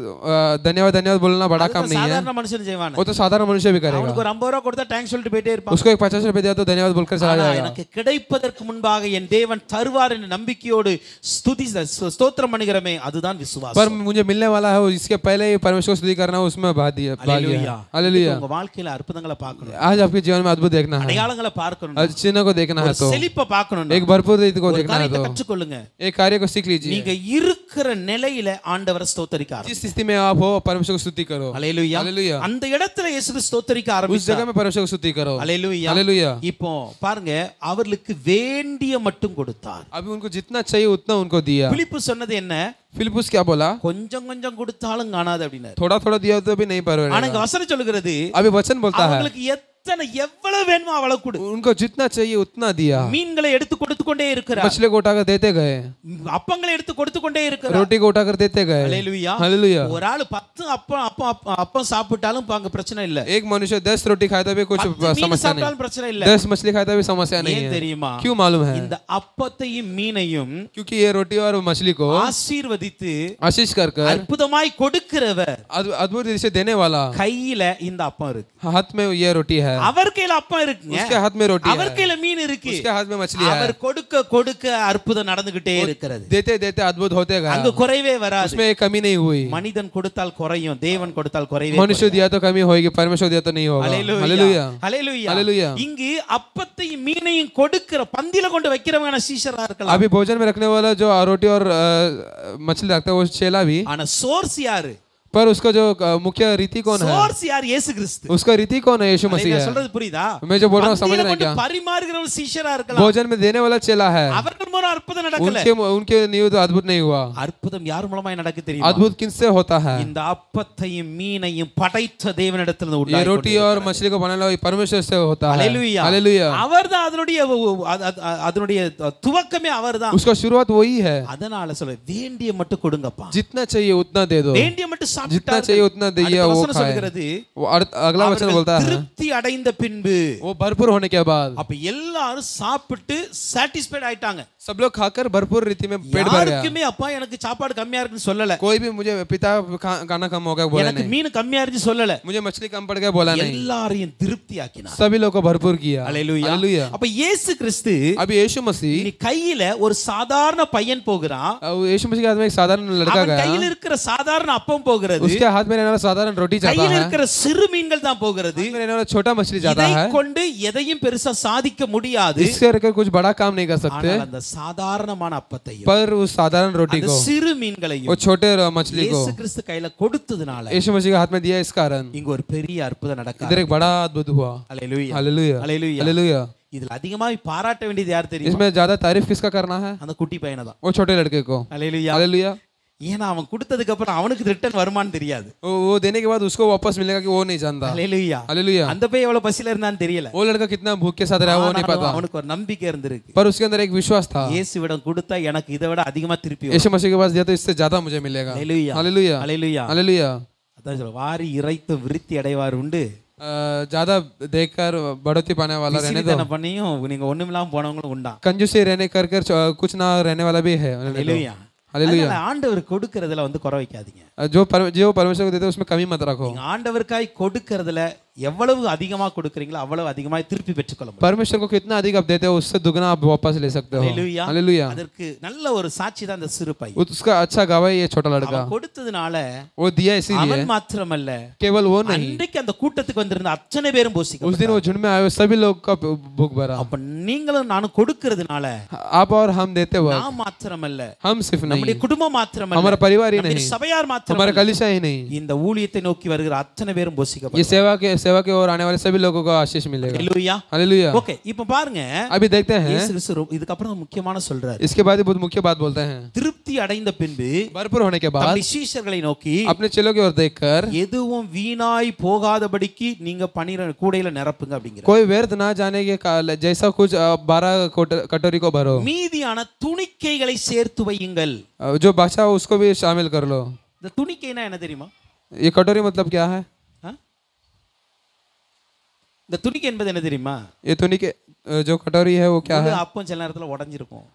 धन्यवाद धन्यवाद बोलना बड़ा काम नहीं है. சாதாரண மனுஷன் செய்வானே. वो तो साधारण मनुष्य भी करेगा. அவனுக்கு ஒரு 50 ரூபாய் கொடுத்தா தேங்க்ஸ் சொல்லிட்டு போயிட்டே இருப்பான். उसको एक 50 रुपए दिया तो धन्यवाद बोलकर चला ஆனா जाएगा. எனக்கு கிடைப்பதற்கு முன்பாக என் தேவன் தருவார் என்ற நம்பிக்கையோடு ஸ்தோத்திரம் பண்ணுகிறமே, அதுதான் விசுவாசம். पर मुझे मिलने वाला है, इसके पहले ही परमेश्वर को स्तुति करना उसमें भाग दिया. हालेलुया. உங்க வாழ்க்கையில அற்புதங்களை பார்க்கணும், आज आपके जीवन में अद्भुत देखना है, அடையாளங்களை பார்க்கணும், चिन्ह को देखना है, तो செழிப்பை பார்க்கணும், एक भरपूर रीति को देखना है, तो கற்றுக்கொள்ளுங்க. एक कार्य को सीख लीजिए. நீங்க இருக்கிற நிலையில ஆண்டவரை ஸ்தோத்திரிக்க ஆரம்பிங்க. जिस स्थिति में आप हो परमेश्वर को स्तुति करो. ஹalleluya. हालेलुया. அந்த இடத்துல இயேசு ஸ்தோத்திரிக்க उस ஆரம்பிச்சார். जगह में परमेश्वर को स्तुति करो. ஹalleluya. हालेलुया. இப்போ பாருங்க, அவர்களுக்கு வேண்டிய மட்டும் கொடுத்தார். अभी उनको जितना चाहिए उतना उनको दिया. பிலிப்பு சொன்னது என்ன? फिलिपुस क्या बोला? கொஞ்சம் கொஞ்சம் கொடுத்தாலும் காணாது அப்படினாரு. थोड़ा थोड़ा दिया तो भी नहीं ஆனா परवाह. இங்க வசனம் சொல்லுகிறது, अभी वचन बोलता है அவங்களுக்கு எத்தனை எவ்வளவு வேணுமோ அவ்வளவு கொடு. उनको जितना चाहिए उतना दिया. மீன்களை எடுத்து கொடுத்து கொண்டே இருக்கிறார், मछली को उठाकर देते गए, அப்பங்களை எடுத்து கொடுத்து கொண்டே இருக்கிறார். रोटी को उठाकर देते गए. ஹalleluya. हालेलुया. ஒரு ஆளு 10 அப்பம் சாப்பிட்டாலும் அங்க பிரச்சனை இல்ல. एक मनुष्य 10 रोटी खाता भी कुछ 10 மீன் समस्या नहीं. சாப்பிட்டாலும் பிரச்சனை இல்ல. 10 मछली खाता भी समस्या नहीं ஏன் है. தெரியுமா? क्यों मालूम है? இந்த அப்பத்தையும் மீனையும் क्योंकि ये रोटी और मछली को ஆசீர்வதித்து आशीष कर कर அற்புதமாய் கொடுக்கிறவர் अद्भुत रीति से देने वाला, கையில இந்த அப்பம் இருக்கு, हाथ में ये रोटी है, அவர் கையில அப்பம் இருக்குங்க, उसके हाथ में रोटी அவர் है, கையில மீன் இருக்கு, उसके हाथ में मछली அவர் है. கொடுக்க கொடுக்க அற்புதம் நடந்துகிட்டே இருக்கிறது. देते देते अद्भुत होते அங்க गया, குறைவே வராது. उसमें एक कमी नहीं हुई. மனிதன் கொடுத்தால் குறையும், தேவன் கொடுத்தால் குறைவே मनुष्य दिया तो कमी होगी, परमेश्वर दिया तो नहीं होगा. ஹalleluya. हालेलुया. ஹalleluya. हालेलुया. இங்கு அப்பத்தையும் மீனையும் கொடுக்கிற பந்தில கொண்டு வைக்கிறவங்க சீஷரா இருக்கலாம். अभी भोजन में रखने वाला जो रोटी और मछली रखता है वो चेला भी, ஆனா சோர்ஸ் யாரு? पर उसका जो मुख्य रीति कौन है? சோர்ஸ் யார்? இயேசு கிறிஸ்து. उसका रीति कौन है? यीशु मसीह நான் है. சொல்றது புரியுதா? मैं जो बोल रहा हूँ समझ பந்தியில रहे हैं கொண்டு क्या? பரிமாறுகிறவங்க சீஷரா இருக்கலாம். भोजन में देने वाला चेला है, அவர்கள் மூலம் அற்புதம் நடக்கல. उनके नींव तो अद्भुत नहीं हुआ. அற்புதம் யார் மூலமா நடக்கு தெரியுமா? अद्भुत किससे होता है? இந்த அப்பத்தையும் மீனையும் படைத்த தேவனிடத்திலிருந்து ये உண்டாய் रोटी और मछली को बनाने वाला परमेश्वर से होता है. ஹalleluya. हालेलुया. அவர்தான் அதனுடைய துவக்கமே அவர்தான். उसका शुरुआत वही है. அதனால சொல்ல, வேண்டிய மட்டும் கொடுங்கப்பா, जितना चाहिए उतना दे दो, வேண்டிய மட்டும் जितना சாப்பிட்டார்கள். चाहिए उतना दिया वो खाए. சொல்கிறது, अगला वचन बोलता है திருப்தி அடைந்த பின்பு, वो भरपूर होने के बाद, அப்ப எல்லாரும் சாப்பிட்டு சாட்டிஸ்ஃபைட் ஆயிட்டாங்க. सब लोग खाकर भरपूर रीति में पेट भर गया. யாருக்குமே அப்பா எனக்கு சாப்பாடு கம்மியா இருக்குன்னு சொல்லல, कोई भी मुझे पिता खाना कम हो गया बोला எனக்கு नहीं, மீன் கம்மியா இருக்கு சொல்லல, मुझे मछली कम पड़ गया बोला नहीं, எல்லாரையும் திருப்தி ஆக்கினார். सभी लोग को भरपूर किया. ஹalleluya. हालेलुया. அப்ப இயேசு கிறிஸ்து अभी यीशु मसीह, நீ கையில ஒரு சாதாரண பையன் போகிறான், यीशु मसीह के हाथ में एक साधारण लड़का அவன் गया, கையில இருக்கிற சாதாரண அப்பம் போகிறது, उसके हाथ में रहने वाला साधारण रोटी जाता கையில है, இருக்கிற சிறு மீன்கள் தான் போகிறது. हाथ में रहने वाला छोटा मछली जाता இதை है. கொண்டு எதையும் பெருசா சாதிக்க முடியாது. इससे रहकर कुछ बड़ा काम नहीं कर सकते. ஆனால் அந்த சாதாரணமான அப்பத்தையும் पर उस साधारण रोटी அந்த को, சிறு वो மீன்களையும் छोटे मछली को இயேசு கிறிஸ்து கையில கொடுத்ததுனால यीशु मसीह के हाथ में दिया, इस कारण இங்க ஒரு பெரிய அற்புதம் நடக்குது. इधर एक बड़ा अद्भुत हुआ। அல்லேலூயா हालेलुया, அல்லேலூயா. हालेलुया। இதுல அதிகமாய் பாராட்ட வேண்டியது யார் தெரியுமா? इसमें ज्यादा तारीफ किसका करना है? அந்த குட்டி பையனை தான். वो छोटे लड़के को। அல்லேலூயா. हालेलुया। ஏன்னா அவன் கொடுத்ததுக்கு அப்புறம் அவனுக்கு ரிட்டர்ன் வருமான்னு தெரியாது. वो देने के बाद उसको वापस मिलेगा कि वो नहीं जानता। அல்லேலூயா. हालेलुया। அந்த பையன் எவ்வளவு பசியில இருந்தான்னு தெரியல. वो लड़का कितना भूख के साथ रहा वो नहीं पता, அவனுக்கு ஒரு நம்பிக்கை இருந்திருக்கு. पर उसके अंदर एक विश्वास था, இயேசுவிடம் கொடுத்தா எனக்கு இதை விட அதிகமா திருப்பி வரும். यीशु मसीह के पास दिया तो इससे ज्यादा मुझे मिलेगा। அல்லேலூயா. हालेलुया, அல்லேலூயா. हालेलुया। அதான் சொல்ல வாரி இறைத்து விருத்தி அடைவார் உண்டு. ज्यादा देखकर बढ़ोतरी पाने वाला रहने दो। பிசினித்தனம் பண்ணியும் நீங்க ஒண்ணுமில்லாம போனவங்களும் உண்டா. कंजूसी रहने कर कर कुछ ना रहने वाला भी है। அல்லேலூயா. हालेलुया। அதனால ஆண்டவர் கொடுக்கறதுல வந்து குறை வைக்காதீங்க. जो परमेश्वर को देते हैं उसमें कमी मत रखो। நீங்க ஆண்டவருக்காய் கொடுக்கறதுல எவ்வளவு அதிகமா கொடுக்கறீங்களோ அவ்வளவு அதிகமாய் திருப்பி பெற்றுக்கொள்ள முடியும். परमेश्वर को कितना अधिक आप देते हो उससे दुगना आप वापस ले सकते हो। அல்லேலூயா. हालेलुया। அதற்கு நல்ல ஒரு சாட்சி தான் இந்த சிறு பையன். उसका अच्छा गवाह ये छोटा लड़का, அவன் கொடுத்ததுனால वो दिया इसीलिए, அவன் மாத்திரமல்ல केवल वो नहीं, அன்றைக்கு அந்த கூட்டத்துக்கு வந்திருந்த அத்தனை பேரும் उस போஷிக்கப்பட்டார்கள். दिन वो झुंड में आए हुए सभी लोग का भूख भरा। அப்ப நீங்களும் நானும் கொடுக்கறதுனால आप और हम देते वक्त, நான் மாத்திரமல்ல, हम सिर्फ நம்முடைய नहीं, குடும்பம் மாத்திரமல்ல, हमारा परिवार ही நம்முடைய नहीं, சபையார் हमारा மாத்திரமல்ல, कलीसिया ही नहीं, இந்த ஊழியத்தை நோக்கி வருகிற அத்தனை பேரும் ये போஷிக்கப்பட்டார்கள். सेवा के ओर आने वाले सभी लोगों को आशीष मिलेगा। அல்லேலூயா. हालेलुया। ஓகே, இப்போ பாருங்க अभी देखते हैं, இயேசு கிறிஸ்து இதுக்கு அப்புறம் முக்கியமான சொல்றாரு. इसके बाद बहुत मुख्य बात बोलते हैं। திருப்தி அடைந்த பின்பு भरपूर होने के बाद தம்முடைய சீஷர்களை நோக்கி अपने चेलों की ओर देखकर, எதுவும் வீணாய் போகாதபடிக்கு நீங்க 12 கூடையில நிரப்புங்க அப்படிங்கிற. कोई व्यर्थ ना जाने के जैसा कुछ 12 कटोरी को भरो, மீதியான துணிக்கைகளை சேர்த்து வையுங்கள். जो बचा हो उसको भी शामिल कर लो। இந்த துணிக்கைனா என்ன தெரியுமா? ये कटोरी मतलब क्या है? இந்த துணிக்கை என்பது என்ன தெரியுமா? ये तुनी के जो कटोरी है वो क्या है? அப்பம் சில நேரத்துல உடைஞ்சிருக்கும்,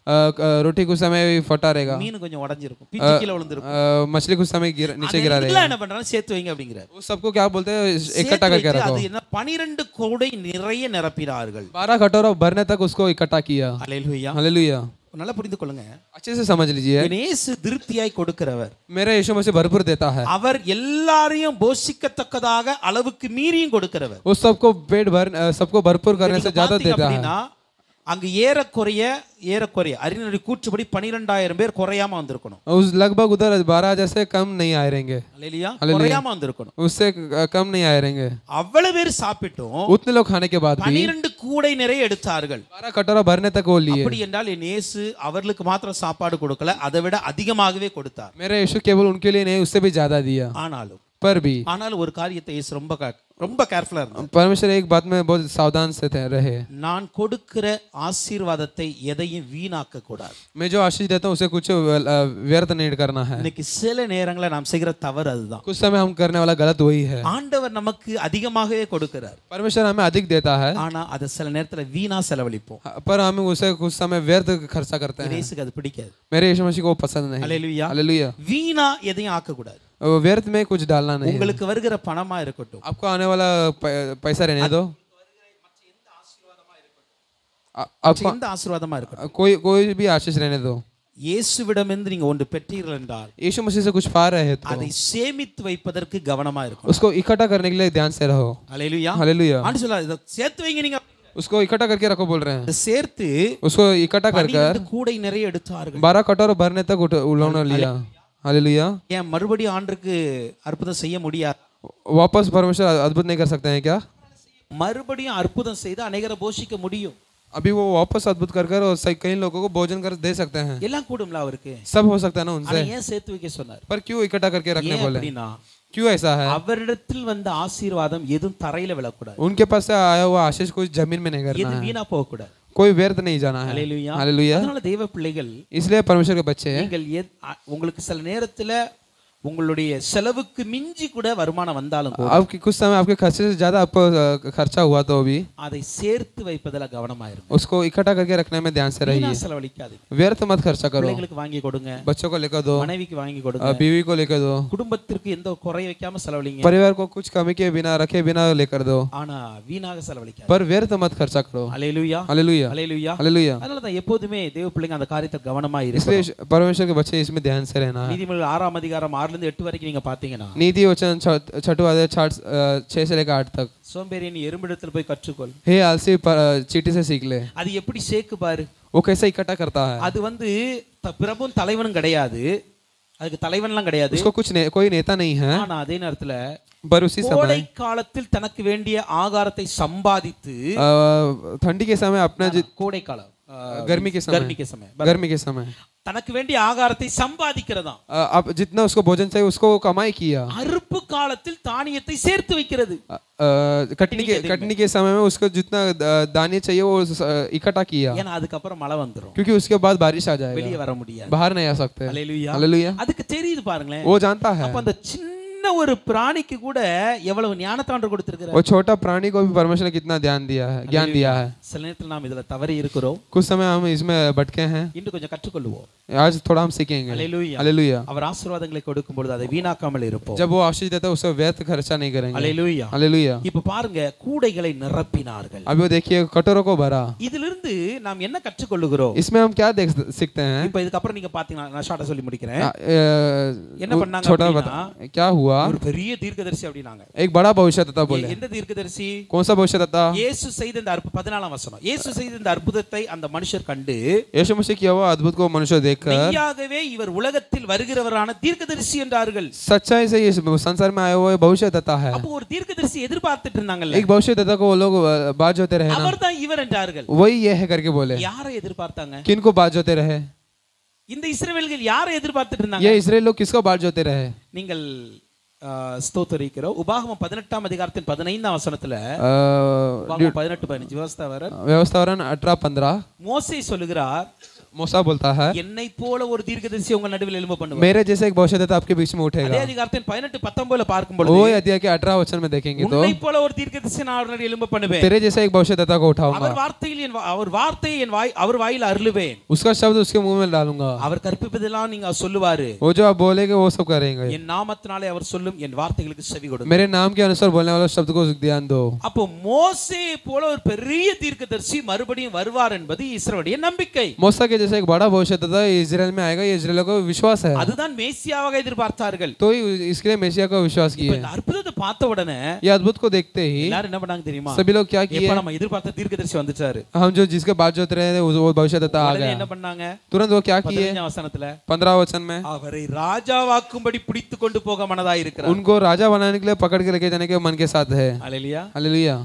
रोटी कुछ समय फटा रहेगा, மீன் கொஞ்சம் உடைஞ்சிருக்கும், பிச்சு கீழ விழுந்திருக்கும். मछली कुछ समय नीचे गिरा रहेगा। இதெல்லாம் என்ன பண்றாங்க? சேர்த்து வைங்க அப்படிங்கறாரு. वो सबको क्या बोलते हैं? इकट्ठा करके रखो। அது என்ன 12 கூடை நிறைய நிரப்பினார்கள். 12 कटोरा भरने तक उसको इकट्ठा किया। அல்லேலூயா. हालेलुया। நல்லா புரிந்து கொள்ளுங்க. अच्छे से समझ लीजिए, இயேசு திருப்தியாய் கொடுக்கிறவர். मेरा यीशु मसीह भरपूर देता है। அவர் எல்லாரையும் போஷிக்கத்தக்கதாக அளவுக்கு மீறியும் கொடுக்கிறவர். वो सबको भरपूर करने से ज्यादा देता है। அங்க ஏறக்குறைய அறிஞருடைய கூற்றுப்படி 12,000 பேர் குறையாம வந்திருக்கணும். उस लगभग उधर 12,000 से कम नहीं आए रहेंगे। அல்லேலூயா. குறையாம வந்திருக்கணும். उससे कम नहीं आए रहेंगे। அவ்வளவு பேர் சாப்பிட்டோம், उतने लोग खाने के बाद भी 12 கூடை நிறைய எடுத்தார்கள். 12 कटोरा भरने तक वो लिए। அப்படி என்றால் என் இயேசு அவர்களுக்கு மாத்திரம் சாப்பாடு கொடுக்கல, அதை விட அதிகமாகவே கொடுத்தார். मेरा यीशु केवल उनके लिए नहीं, उससे भी ज्यादा दिया। ஆனால் ஒரு காரியத்தை இயேசு ரொம்ப கேர்ஃபுல்லா இருந்தார். परमेश्वर एक बात में बहुत सावधान से रहे, நான் கொடுக்கிற ஆசீர்வாதத்தை எதையும் வீணாக்க கூடாது. मैं जो आशीष देता हूँ उसे कुछ व्यर्थ नहीं करना है। இன்னைக்கு சில நேரங்கள நாம் செய்கிற தவறு அதுதான். कुछ समय हम करने वाला गलत वही है। ஆண்டவர் நமக்கு அதிகமாகவே கொடுக்கிறார், परमेश्वर हमें अधिक देता है, ஆனா அதை சில நேரத்துல வீணா செலவழிப்போம். पर हम उसे कुछ समय व्यर्थ खर्चा करते हैं। இயேசுக்கு அது பிடிக்காது. मेरे यीशु मसीह को पसंद नहीं। அல்லேலூயா. हालेलुया। வீணா எதையும் ஆக்க கூடாது. व्यर्थ में कुछ डालना नहीं। உங்களுக்கு வருகிற பணமா இருக்கட்டும், आपको आने वाला पैसा रहने दो, आपको எந்த ஆசீர்வாதமா இருக்கட்டும், कोई भी आशीष रहने दो। இயேசுவிடமிருந்து நீங்க ஒன்று பெற்றீர்கள் என்றால் यीशु मसीह से कुछ पा रहे हो तो அதை சேமித்து வைப்பதற்கு கவனமா இருக்கும். उसको इकट्ठा करने के लिए ध्यान से रहो। அல்லேலூயா. हालेलुया। ஆண்டு சொல்றாரு, இத சேர்த்து வைங்க. நீங்க उसको इकट्ठा करके रखो बोल रहे हैं। சேர்த்து उसको इकट्ठा कर 12 கூடை நிறைய எடுத்தார்கள். 12 कटोरा भरने तक उन्होंने लिया। हालेलुया। ஏன் மறுபடியும் ஆண்டருக்கு அற்புதம் செய்ய முடியாது? वापस परमेश्वर अद्भुत नहीं कर सकते हैं क्या? மறுபடியும் அற்புதம் செய்து அநேகரை போஷிக்க முடியும். अभी वो वापस अद्भुत कर कई लोगों को भोजन कर दे सकते हैं। எல்லாம் கூடும்ல அவருக்கு. सब हो सकता है ना उनसे, ஏன் சேர்த்து வைக்க சொன்னார்? पर क्यों इकट्ठा करके रखने बोले? அப்படினா क्यों ऐसा है? அவரிடத்தில் வந்த ஆசீர்வாதம் எதுவும் தரையில விழக்கூடாது. उनके पास से आया हुआ आशीष कुछ जमीन में नहीं करना எது है, வீணா போக கூடாது. कोई व्यर्थ नहीं जाना है। அல்லேலூயா. हालेलुया। அதனால தேவ பிள்ளைகள், इसलिए परमेश्वर के बच्चे, நீங்கள் உங்களுக்கு சில நேரத்துல உங்களுடைய செலவுக்கு மிஞ்சி கூட வருமானம் வந்தாலும் கூட आपकी कुछ समय आपके खर्चे से ज्यादा आपको खर्चा हुआ तो भी அதை சேர்த்து வைப்பதில கவனமா இருங்க. उसको इकट्ठा करके रखने में ध्यान से रहिए। செலவழிக்காதீங்க. व्यर्थ मत खर्चा करो। பிள்ளைகளுக்கு வாங்கி கொடுங்க, बच्चों को लेकर दो, மனைவிக்கு வாங்கி கொடுங்க, बीवी को लेकर दो, குடும்பத்திற்கு எந்த குறை வைக்காம செலவழிங்க. परिवार को कुछ कमी के बिना रखे बिना लेकर दो, ஆனா வீணாக செலவழிக்காதீங்க. पर व्यर्थ मत खर्चा करो। அல்லேலூயா. हालेलुया। அல்லேலூயா. हालेलुया। அதனால தான் எப்போதுமே தேவ பிள்ளைங்க அந்த காரியத்தை கவனமா இருங்க. इसलिए परमेश्वर के बच्चे इसमें ध्यान से रहना है। நீதிமொழிகள் 6ஆம் அதிகாரம் 6 ல இருந்து 8 வரைக்கும் நீங்க பாத்தீங்கன்னா, नीति वचन 6 अध्याय 6 से लेकर 8 तक, சோம்பேறியன் எறும்பிடத்தில் போய் கற்றுக்கொள், हे आलसी चींटी से सीख ले। அது எப்படி சேக்கு பாரு, वो कैसे इकट्ठा करता है। அது வந்து பிரபுவும் தலைவனும் கிடையாது, அதுக்கு தலைவன்லாம் கிடையாது, उसको कोई नेता नहीं है। ஆனா அதே நேரத்துல पर उसी கோடை समय காலத்தில் தனக்கு வேண்டிய ஆகாரத்தை சம்பாதித்து ठंडी के समय अपना கோடை காலம் गर्मी के समय தனக்கு வேண்டிய ஆகாரத்தை சம்பாதிக்கிறதாம்। अब जितना उसको भोजन चाहिए उसको वो कमाई किया। அறுப்பு காலத்தில் தானியத்தை சேர்த்து வைக்கிறது, कटनी के समय में उसको जितना दाने चाहिए वो इकट्ठा किया, ஏன்னா அதுக்கப்புறம் மழை வந்துரும், क्योंकि उसके बाद बारिश आ जाएगा, வெளியே வர முடியாது, बाहर नहीं आ सकते। Hallelujah, hallelujah. அதுக்கு தெரியுது பாருங்களேன், वो जानता है। அப்ப அந்த சின்ன ஒரு பிராணிக்கு கூட எவ்வளவு ஞானத்தாண்டு கொடுத்திருக்கிறார்। वो छोटा प्राणी को भी परमेश्वर ने कितना ज्ञान दिया है। சில நேரத்துல நாம் இதுல தவறி இருக்கிறோம், कुछ समय हम इसमें भटके हैं, இன்னும் கொஞ்சம் கற்றுக்கொள்வோம்। आज थोड़ा हम सीखेंगे। Hallelujah, hallelujah. அவர் ஆசீர்வாதங்களை கொடுக்கும் பொழுது அதை வீணாக்காமல் இருப்போம்। जब वो आशीष देता है उससे व्यर्थ खर्चा नहीं करेंगे। Hallelujah, hallelujah. இப்ப பாருங்க, கூடைகளை நிரப்பினார்கள்। अभी वो देखिए कटोरों को भरा। இதிலிருந்து நாம் என்ன கற்றுக்கொள்ளுகிறோம்? इसमें हम क्या सीखते हैं? இப்ப இதுக்கு அப்புறம் நீங்க பாத்தீங்கன்னா நான் ஷார்ட்டா சொல்லி முடிக்கிறேன்। என்ன பண்ணாங்க छोटा அப்படினா, क्या हुआ? ஒரு பெரிய தீர்க்கதரிசி அப்படினாங்க। एक बड़ा भविष्यद्वक्ता बोले। எந்த தீர்க்கதரிசி? कौन सा भविष्यद्वक्ता? இயேசு செய்த இந்த 14ஆம் வசனம், இயேசு செய்த இந்த அற்புதத்தை அந்த மனுஷர் கண்டு, यीशु मसीह किया हुआ अद्भुत को मनुष्य देखकर மெய்யாகவே இவர் உலகத்தில் வருகிறவரான தீர்க்கதரிசி என்றார்கள்। सच्चाई से ये संसार में आया हुआ भविष्यद्वक्ता है। அப்ப ஒரு தீர்க்கதரிசி எதிர்பார்த்துட்டு இருந்தாங்கல்ல, एक भविष्यद्वक्ता को वो लोग बात जोते रहे ना, அவர்தான் இவர் என்றார்கள்। वही ये है करके बोले। யாரை எதிர்பார்த்தாங்க? किनको बात जोते रहे? இந்த இஸ்ரவேல்கள் யாரை எதிர்பார்த்துட்டு இருந்தாங்க? ये इस्राएल लोग किसको बात जोते रहे? நீங்கள் ஸ்தோத்திரிக்கிறோம்। உபாகமம் 18ஆம் அதிகாரத்தின் 15ஆம் வசனத்துல, உபாகமம் 18:15 व्यवस्थावरण 18:15 மோசே சொல்லுகிறார், मूसा बोलता है, என்னை போல ஒரு தீர்க்கதரிசி உங்கள் நடுவில் எழும்ப பண்ணுவார்। मेरे जैसे एक भविष्यद्वक्ता आपके बीच में उठेगा। அதே அதிகாரத்தின் 18-19 பார்க்கும் பொழுது, वो अध्याय के 18 वचन में देखेंगे तो, உன்னை போல ஒரு தீர்க்கதரிசி நான் அவர் நடுவில் எழும்ப பண்ணுவேன், तेरे जैसे एक भविष्यद्वक्ता को उठाऊंगा, அவர் வார்த்தையை அவர் வாயில் அருளுவேன், उसका शब्द उसके मुंह में डालूंगा, அவர் கற்பிப்பதெல்லாம் நீங்க சொல்லுவாரு, वो जो आप बोलेंगे वो सब करेंगे, என் நாமத்தினாலே அவர் சொல்லும் என் வார்த்தைகளுக்கு செவி கொடுங்க, मेरे नाम के अनुसार बोलने वाले शब्द को ध्यान दो। அப்போ மோசே போல ஒரு பெரிய தீர்க்கதரிசி மறுபடியும் வருவார் என்பது இஸ்ரவேலுடைய நம்பிக்கை। मूसा के जैसे एक बड़ा भविष्यद्वक्ता इजराइल में आएगा, ये इजराइलियों को विश्वास है, அதுதான் மேசியாவாக எதிர்பார்த்தார்கள்। तो इसके लिए मेसिया को विश्वास किए। இந்த அற்புதத்தை பார்த்த உடனே ये अद्भुत को देखते ही எல்லாரும் என்ன பண்ணாங்க தெரியுமா? सभी लोग क्या किए? எப்ப நம்ம எதிர்பார்த்த தீர்க்கதரிசி வந்துட்டாரு, हम जो जिसके बात जोते रहे थे वो भविष्यद्वक्ता आ गया। என்ன பண்ணாங்க? तुरंत वो क्या किए? 15 வசனத்துல 15 वचन में அவரை ராஜாவாக்கும்படி பிடித்து கொண்டு போக மனதாய் இருக்கிறார்। उनको राजा बनाने के लिए पकड़ के लेके जाने के मन के साथ है। Hallelujah, hallelujah.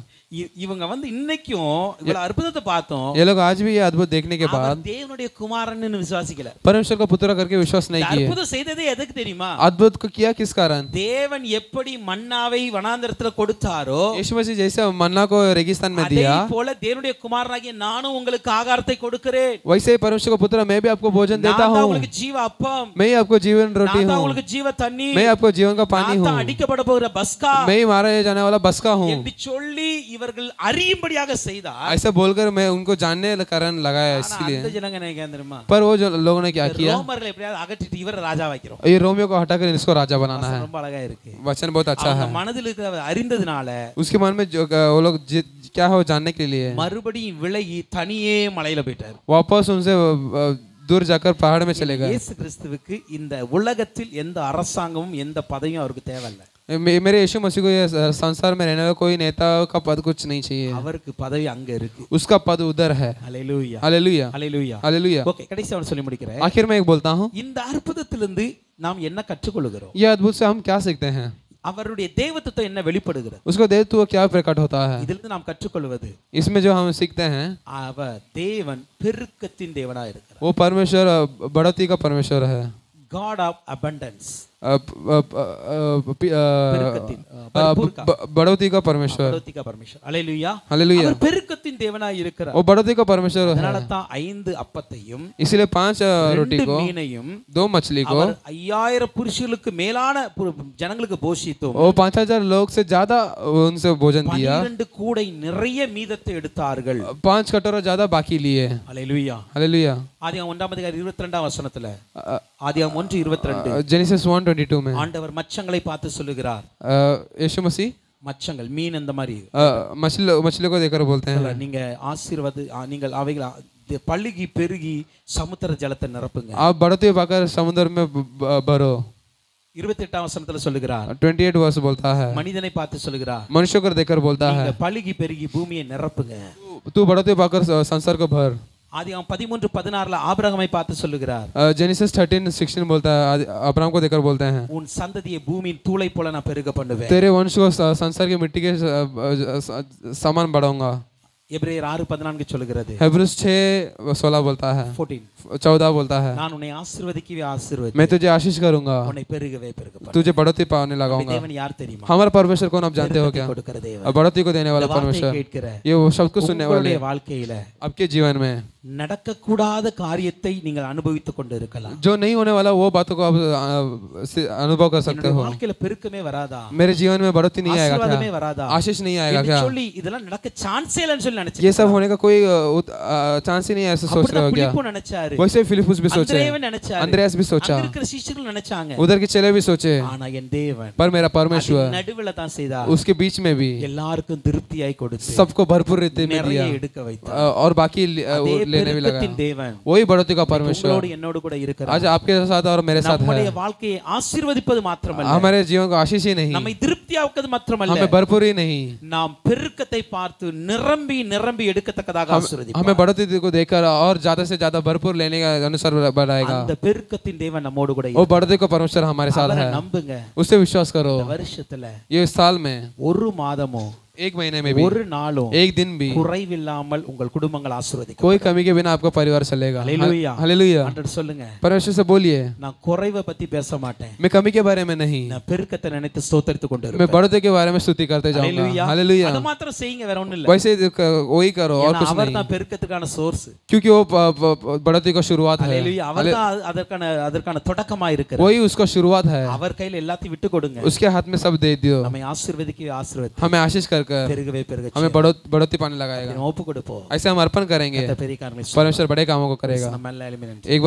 இவங்க வந்து இன்னைக்கும் இவ்வளவு அற்புதத்தை பார்த்தோம், ये लोग आज भी ये अद्भुत देखने के बाद தேவனுடைய குமாரன்னு விசுவாசிக்கல, परमेश्वर का पुत्र करके विश्वास नहीं किए। அற்புதம் செய்ததே எதுக்கு தெரியுமா? अद्भुत को किया किस कारण? தேவன் எப்படி மன்னாவை வனாந்தரத்துல கொடுத்தாரோ, यीशु मसीह जैसे मन्ना को रेगिस्तान में दिया, அதே போல தேவனுடைய குமாரனாகிய நானும் உங்களுக்கு ஆகாரத்தை கொடுக்கிறேன், वैसे ही परमेश्वर का पुत्र मैं भी आपको भोजन देता हूँ, உங்களுக்கு ஜீவ அப்பம், मैं ही आपको जीवन रोटी हूँ, உங்களுக்கு ஜீவ தண்ணீர், मैं आपको जीवन का पानी हूँ, அடிக்கப்பட போகிற பஸ்கா, मैं ही मारा जाने वाला बसका हूँ, என்று சொல்லி இவர்கள் அறியும்படியாக செய்தார்। ऐसा बोलकर मैं उनको जानने का कारण लगाया इसलिए। அந்த ஜனங்க என்ன தெரியுமா? पर वो जो लोगों ने क्या किया? ரோமர்களை எப்படியாவது அகற்றிட்டு இவர ராஜா வைக்கிறோம்। ये रोमियो को हटाकर इसको राजा बनाना है। ரொம்ப அழகா இருக்கு, वचन बहुत अच्छा है। மனதில் இருக்கிற அறிந்ததுனால उसके मन में जो वो लोग क्या है वो जानने के लिए மறுபடியும் விலகி தனியே மலையில போயிட்டார்। वापस उनसे दूर जाकर पहाड़ में चले गए। இயேசு கிறிஸ்துவுக்கு இந்த உலகத்தில் எந்த அரசாங்கமும் எந்த பதவியும் அவருக்கு தேவையில்லை। मेरे यीशु मसीह को ये संसार में रहने वाला कोई नेता का पद कुछ नहीं चाहिए, அவருக்கு பதவி அங்க இருக்கு, उसका पद उधर है। ஹalleluya, हालेलुया, ஹalleluya, हालेलुया। ஓகே, கடைசி அவன் சொல்லி முடிக்கிறேன்। आखिर में एक बोलता हूँ, இந்த அற்புதத்திலிருந்து நாம் என்ன கற்றுக்கொள்கிறோம்? ये अद्भुत से हम क्या सीखते हैं? அவருடைய தேவத்துவம் என்ன வெளிப்படுகிறது? उसको देवत्व क्या प्रकट होता है? இதிலிருந்து நாம் கற்றுக்கொள்வது, इसमें जो हम सीखते हैं, அவர் தேவன் பெருக்கத்தின் தேவனா இருக்கிறார்। वो परमेश्वर बढ़ोतरी का परमेश्वर है, God of abundance, बढ़ोतरी का परमेश्वर, बढ़ोतरी का परमेश्वर, हालेलुया, हालेलुया। அவர் பெருக்கத்தின் தேவனாய் இருக்கிறார்। वो बढ़ोतरी का परमेश्वर है, அதனால தான் 5 அப்பத்தையும் इसलिए 5 रोटी 2 को, மீனையும் 2 मछली को, அவர் 5000 புருஷர்களுக்கு மேலான ஜனங்களுக்கு போஷித்தோம்। वो 5000 लोग से ज्यादा उनसे भोजन दिया, 12 கூடை நிறைய மீதத்தை எடுத்தார்கள், 5 कटोरा ज्यादा बाकी लिए। Hallelujah, hallelujah. ஆதியாகமம் 1ஆம் அதிகாரம் 22ஆம் வசனத்துல, ஆதியாகமம் 1:22, जेनेसिस 1:22 में ஆண்டவர் மச்சங்களை பார்த்து சொல்லுகிறார், यीशु मसीह மச்சங்கள் மீன் அந்த மாதிரி मछली को देखकर बोलते हैं, நீங்க நீங்கள் அவைகளை பழுகி பெருகி சமுத்திர ஜலத்தை நிரப்புங்க। आप बढ़ते पाकर समुद्र में भरो। 28ஆம் வசனத்துல சொல்லுகிறார், 28 वर्ष बोलता है, மனிதனை பார்த்து சொல்லுகிறார், मनुष्य को देखकर बोलता है, பழுகி பெருகி பூமியை நிரப்புங்க। तू बढ़ते पाकर संसार को भर। ஆதியாகமம் 13:16 ஆபிரகாமை பார்த்து சொல்லுகிறார், जेनिसिस 13:16 बोलता है, अब्राहम को देखकर बोलते हैं, உன் சந்ததியை பூமியின் தூளை போல நான் பெருக பண்ணுவேன். तेरे वंश को संसार की मिट्टी के समान बढ़ाऊंगा. எபிரேயர் 6:14 சொல்லுகிறது, हेब्रूज 6:16 बोलता है, 14 बोलता है, நான் உன்னை ஆசீர்வதிக்கவே ஆசீர்வதி, मैं तुझे आशीष करूंगा, உன்னை பெருகவே பெருக பண்ணுவேன். तुझे बढ़ोतरी पाने लगाऊंगा. தேவன் யார் தெரியுமா? हमारा परमेश्वर कौन आप जानते हो क्या? கொடுக்கிற தேவன், बढ़ोतरी को देने वाला परमेश्वर, ये वो सब कुछ सुनने वाले வாழ்க்கையில आपके जीवन में நடக்கக்கூடாத காரியத்தை நீங்கள் அனுபவித்துக் கொண்டு இருக்கலாம். जो नहीं होने वाला वो बातों को आप अनुभव कर सकते हो. வாழ்க்கையில பெருக்கமே வராதா? मेरे जीवन में बढ़ोतरी नहीं आएगा ஆசீர்வாதமே क्या? வராதா? आशीष नहीं आएगा क्या? சொல்லி இதெல்லாம் நடக்க சான்ஸே இல்லன்னு சொல்லி நினைச்சு, ये सब होने का कोई चांस ही नहीं है, ऐसा सोच रहे हो क्या? பிலிப்பு நினைச்சாரு, वैसे फिलिपुस भी सोचे, அந்திரேயவும் நினைச்சாரு, अंद्रयास भी सोचा, அங்க இருக்கிற சீஷர்கள் நினைச்சாங்க, उधर के चेले भी सोचे, ஆனா என் தேவன் पर मेरा परमेश्वर நடுவுல தான் செய்தார். उसके बीच में भी எல்லாருக்கும் திருப்தியாய் கொடுத்து सबको भरपूर रीति में நிறைய दिया எடுக்க வைத்தார். और बाकी लेने भी लगा. தேவன் वही बढ़ोतरी का परमेश्वर உங்களோடு என்னோடு கூட இருக்கிறார். आज आपके साथ और मेरे साथ है. நம்முடைய வாழ்க்கையை ஆசீர்வதிப்பது மாத்திரமல்ல, हमारे जीवन को आशीष ही नहीं, நம்மை திருப்தியாக்குவது மாத்திரமல்ல, हमें भरपूर ही नहीं, நாம் பெருக்கத்தை பார்த்து நிரம்பி நிரம்பி எடுக்கத்தக்கதாக ஆசீர்வதிப்பார். हमें बढ़ोतरी को देखकर और ज्यादा से ज्यादा भरपूर लेने का अनुसार बढ़ाएगा. அந்த பெருக்கத்தின் தேவன் நம்மோடு கூட वो बढ़ोतरी का परमेश्वर हमारे साथ है, நம்புங்க. उससे विश्वास करो. வருஷத்துல ये साल में ஒரு மாதமோ एक महीने में भी ஒரு நாளும் एक दिन भी குறைவில்லாமல் உங்கள் குடும்பங்கள் ஆசீர்வதிக்கும். कोई कमी के बिना आपका परिवार चलेगा. Hallelujah, hallelujah. ஆண்டவர் சொல்லுங்க, परमेश्वर से बोलिए, நான் குறைவை பத்தி பேச மாட்டேன், मैं कमी के बारे में नहीं, நான் பெருக்கத்தை நினைத்து ஸ்தோத்திரித்துக் கொண்டு मैं இருப்பேன். बढ़ोतरी के बारे में स्तुति करते जाऊंगा. हालेलुया. அது மாத்திரம் செய்யுங்க, வேற ஒண்ணும் இல்ல. वैसे वही करो और कुछ அவர் नहीं, தான் பெருக்கத்துக்கான சோர்ஸ். क्योंकि वो बढ़ोतरी का शुरुआत है. हालेलुया, அவர் தான் அதற்கான தொடக்கமா இருக்கிறார். वही उसका शुरुआत है. அவர் கையில எல்லாத்தையும் விட்டு கொடுங்க. उसके हाथ में सब दे दियो, நம்மை ஆசீர்வதிக்கவே ஆசீர்வதி, हमें आशीष कर பெருகவே பெருக हमें बढ़ोतरी पाने लगाएगा. ஒப்பு கொடுப்போம். ऐसे हम अर्पण करेंगे, பெரிய காரியங்களை परमेश्वर बड़े कामों को करेगा. நம்ம எல்லாம் एक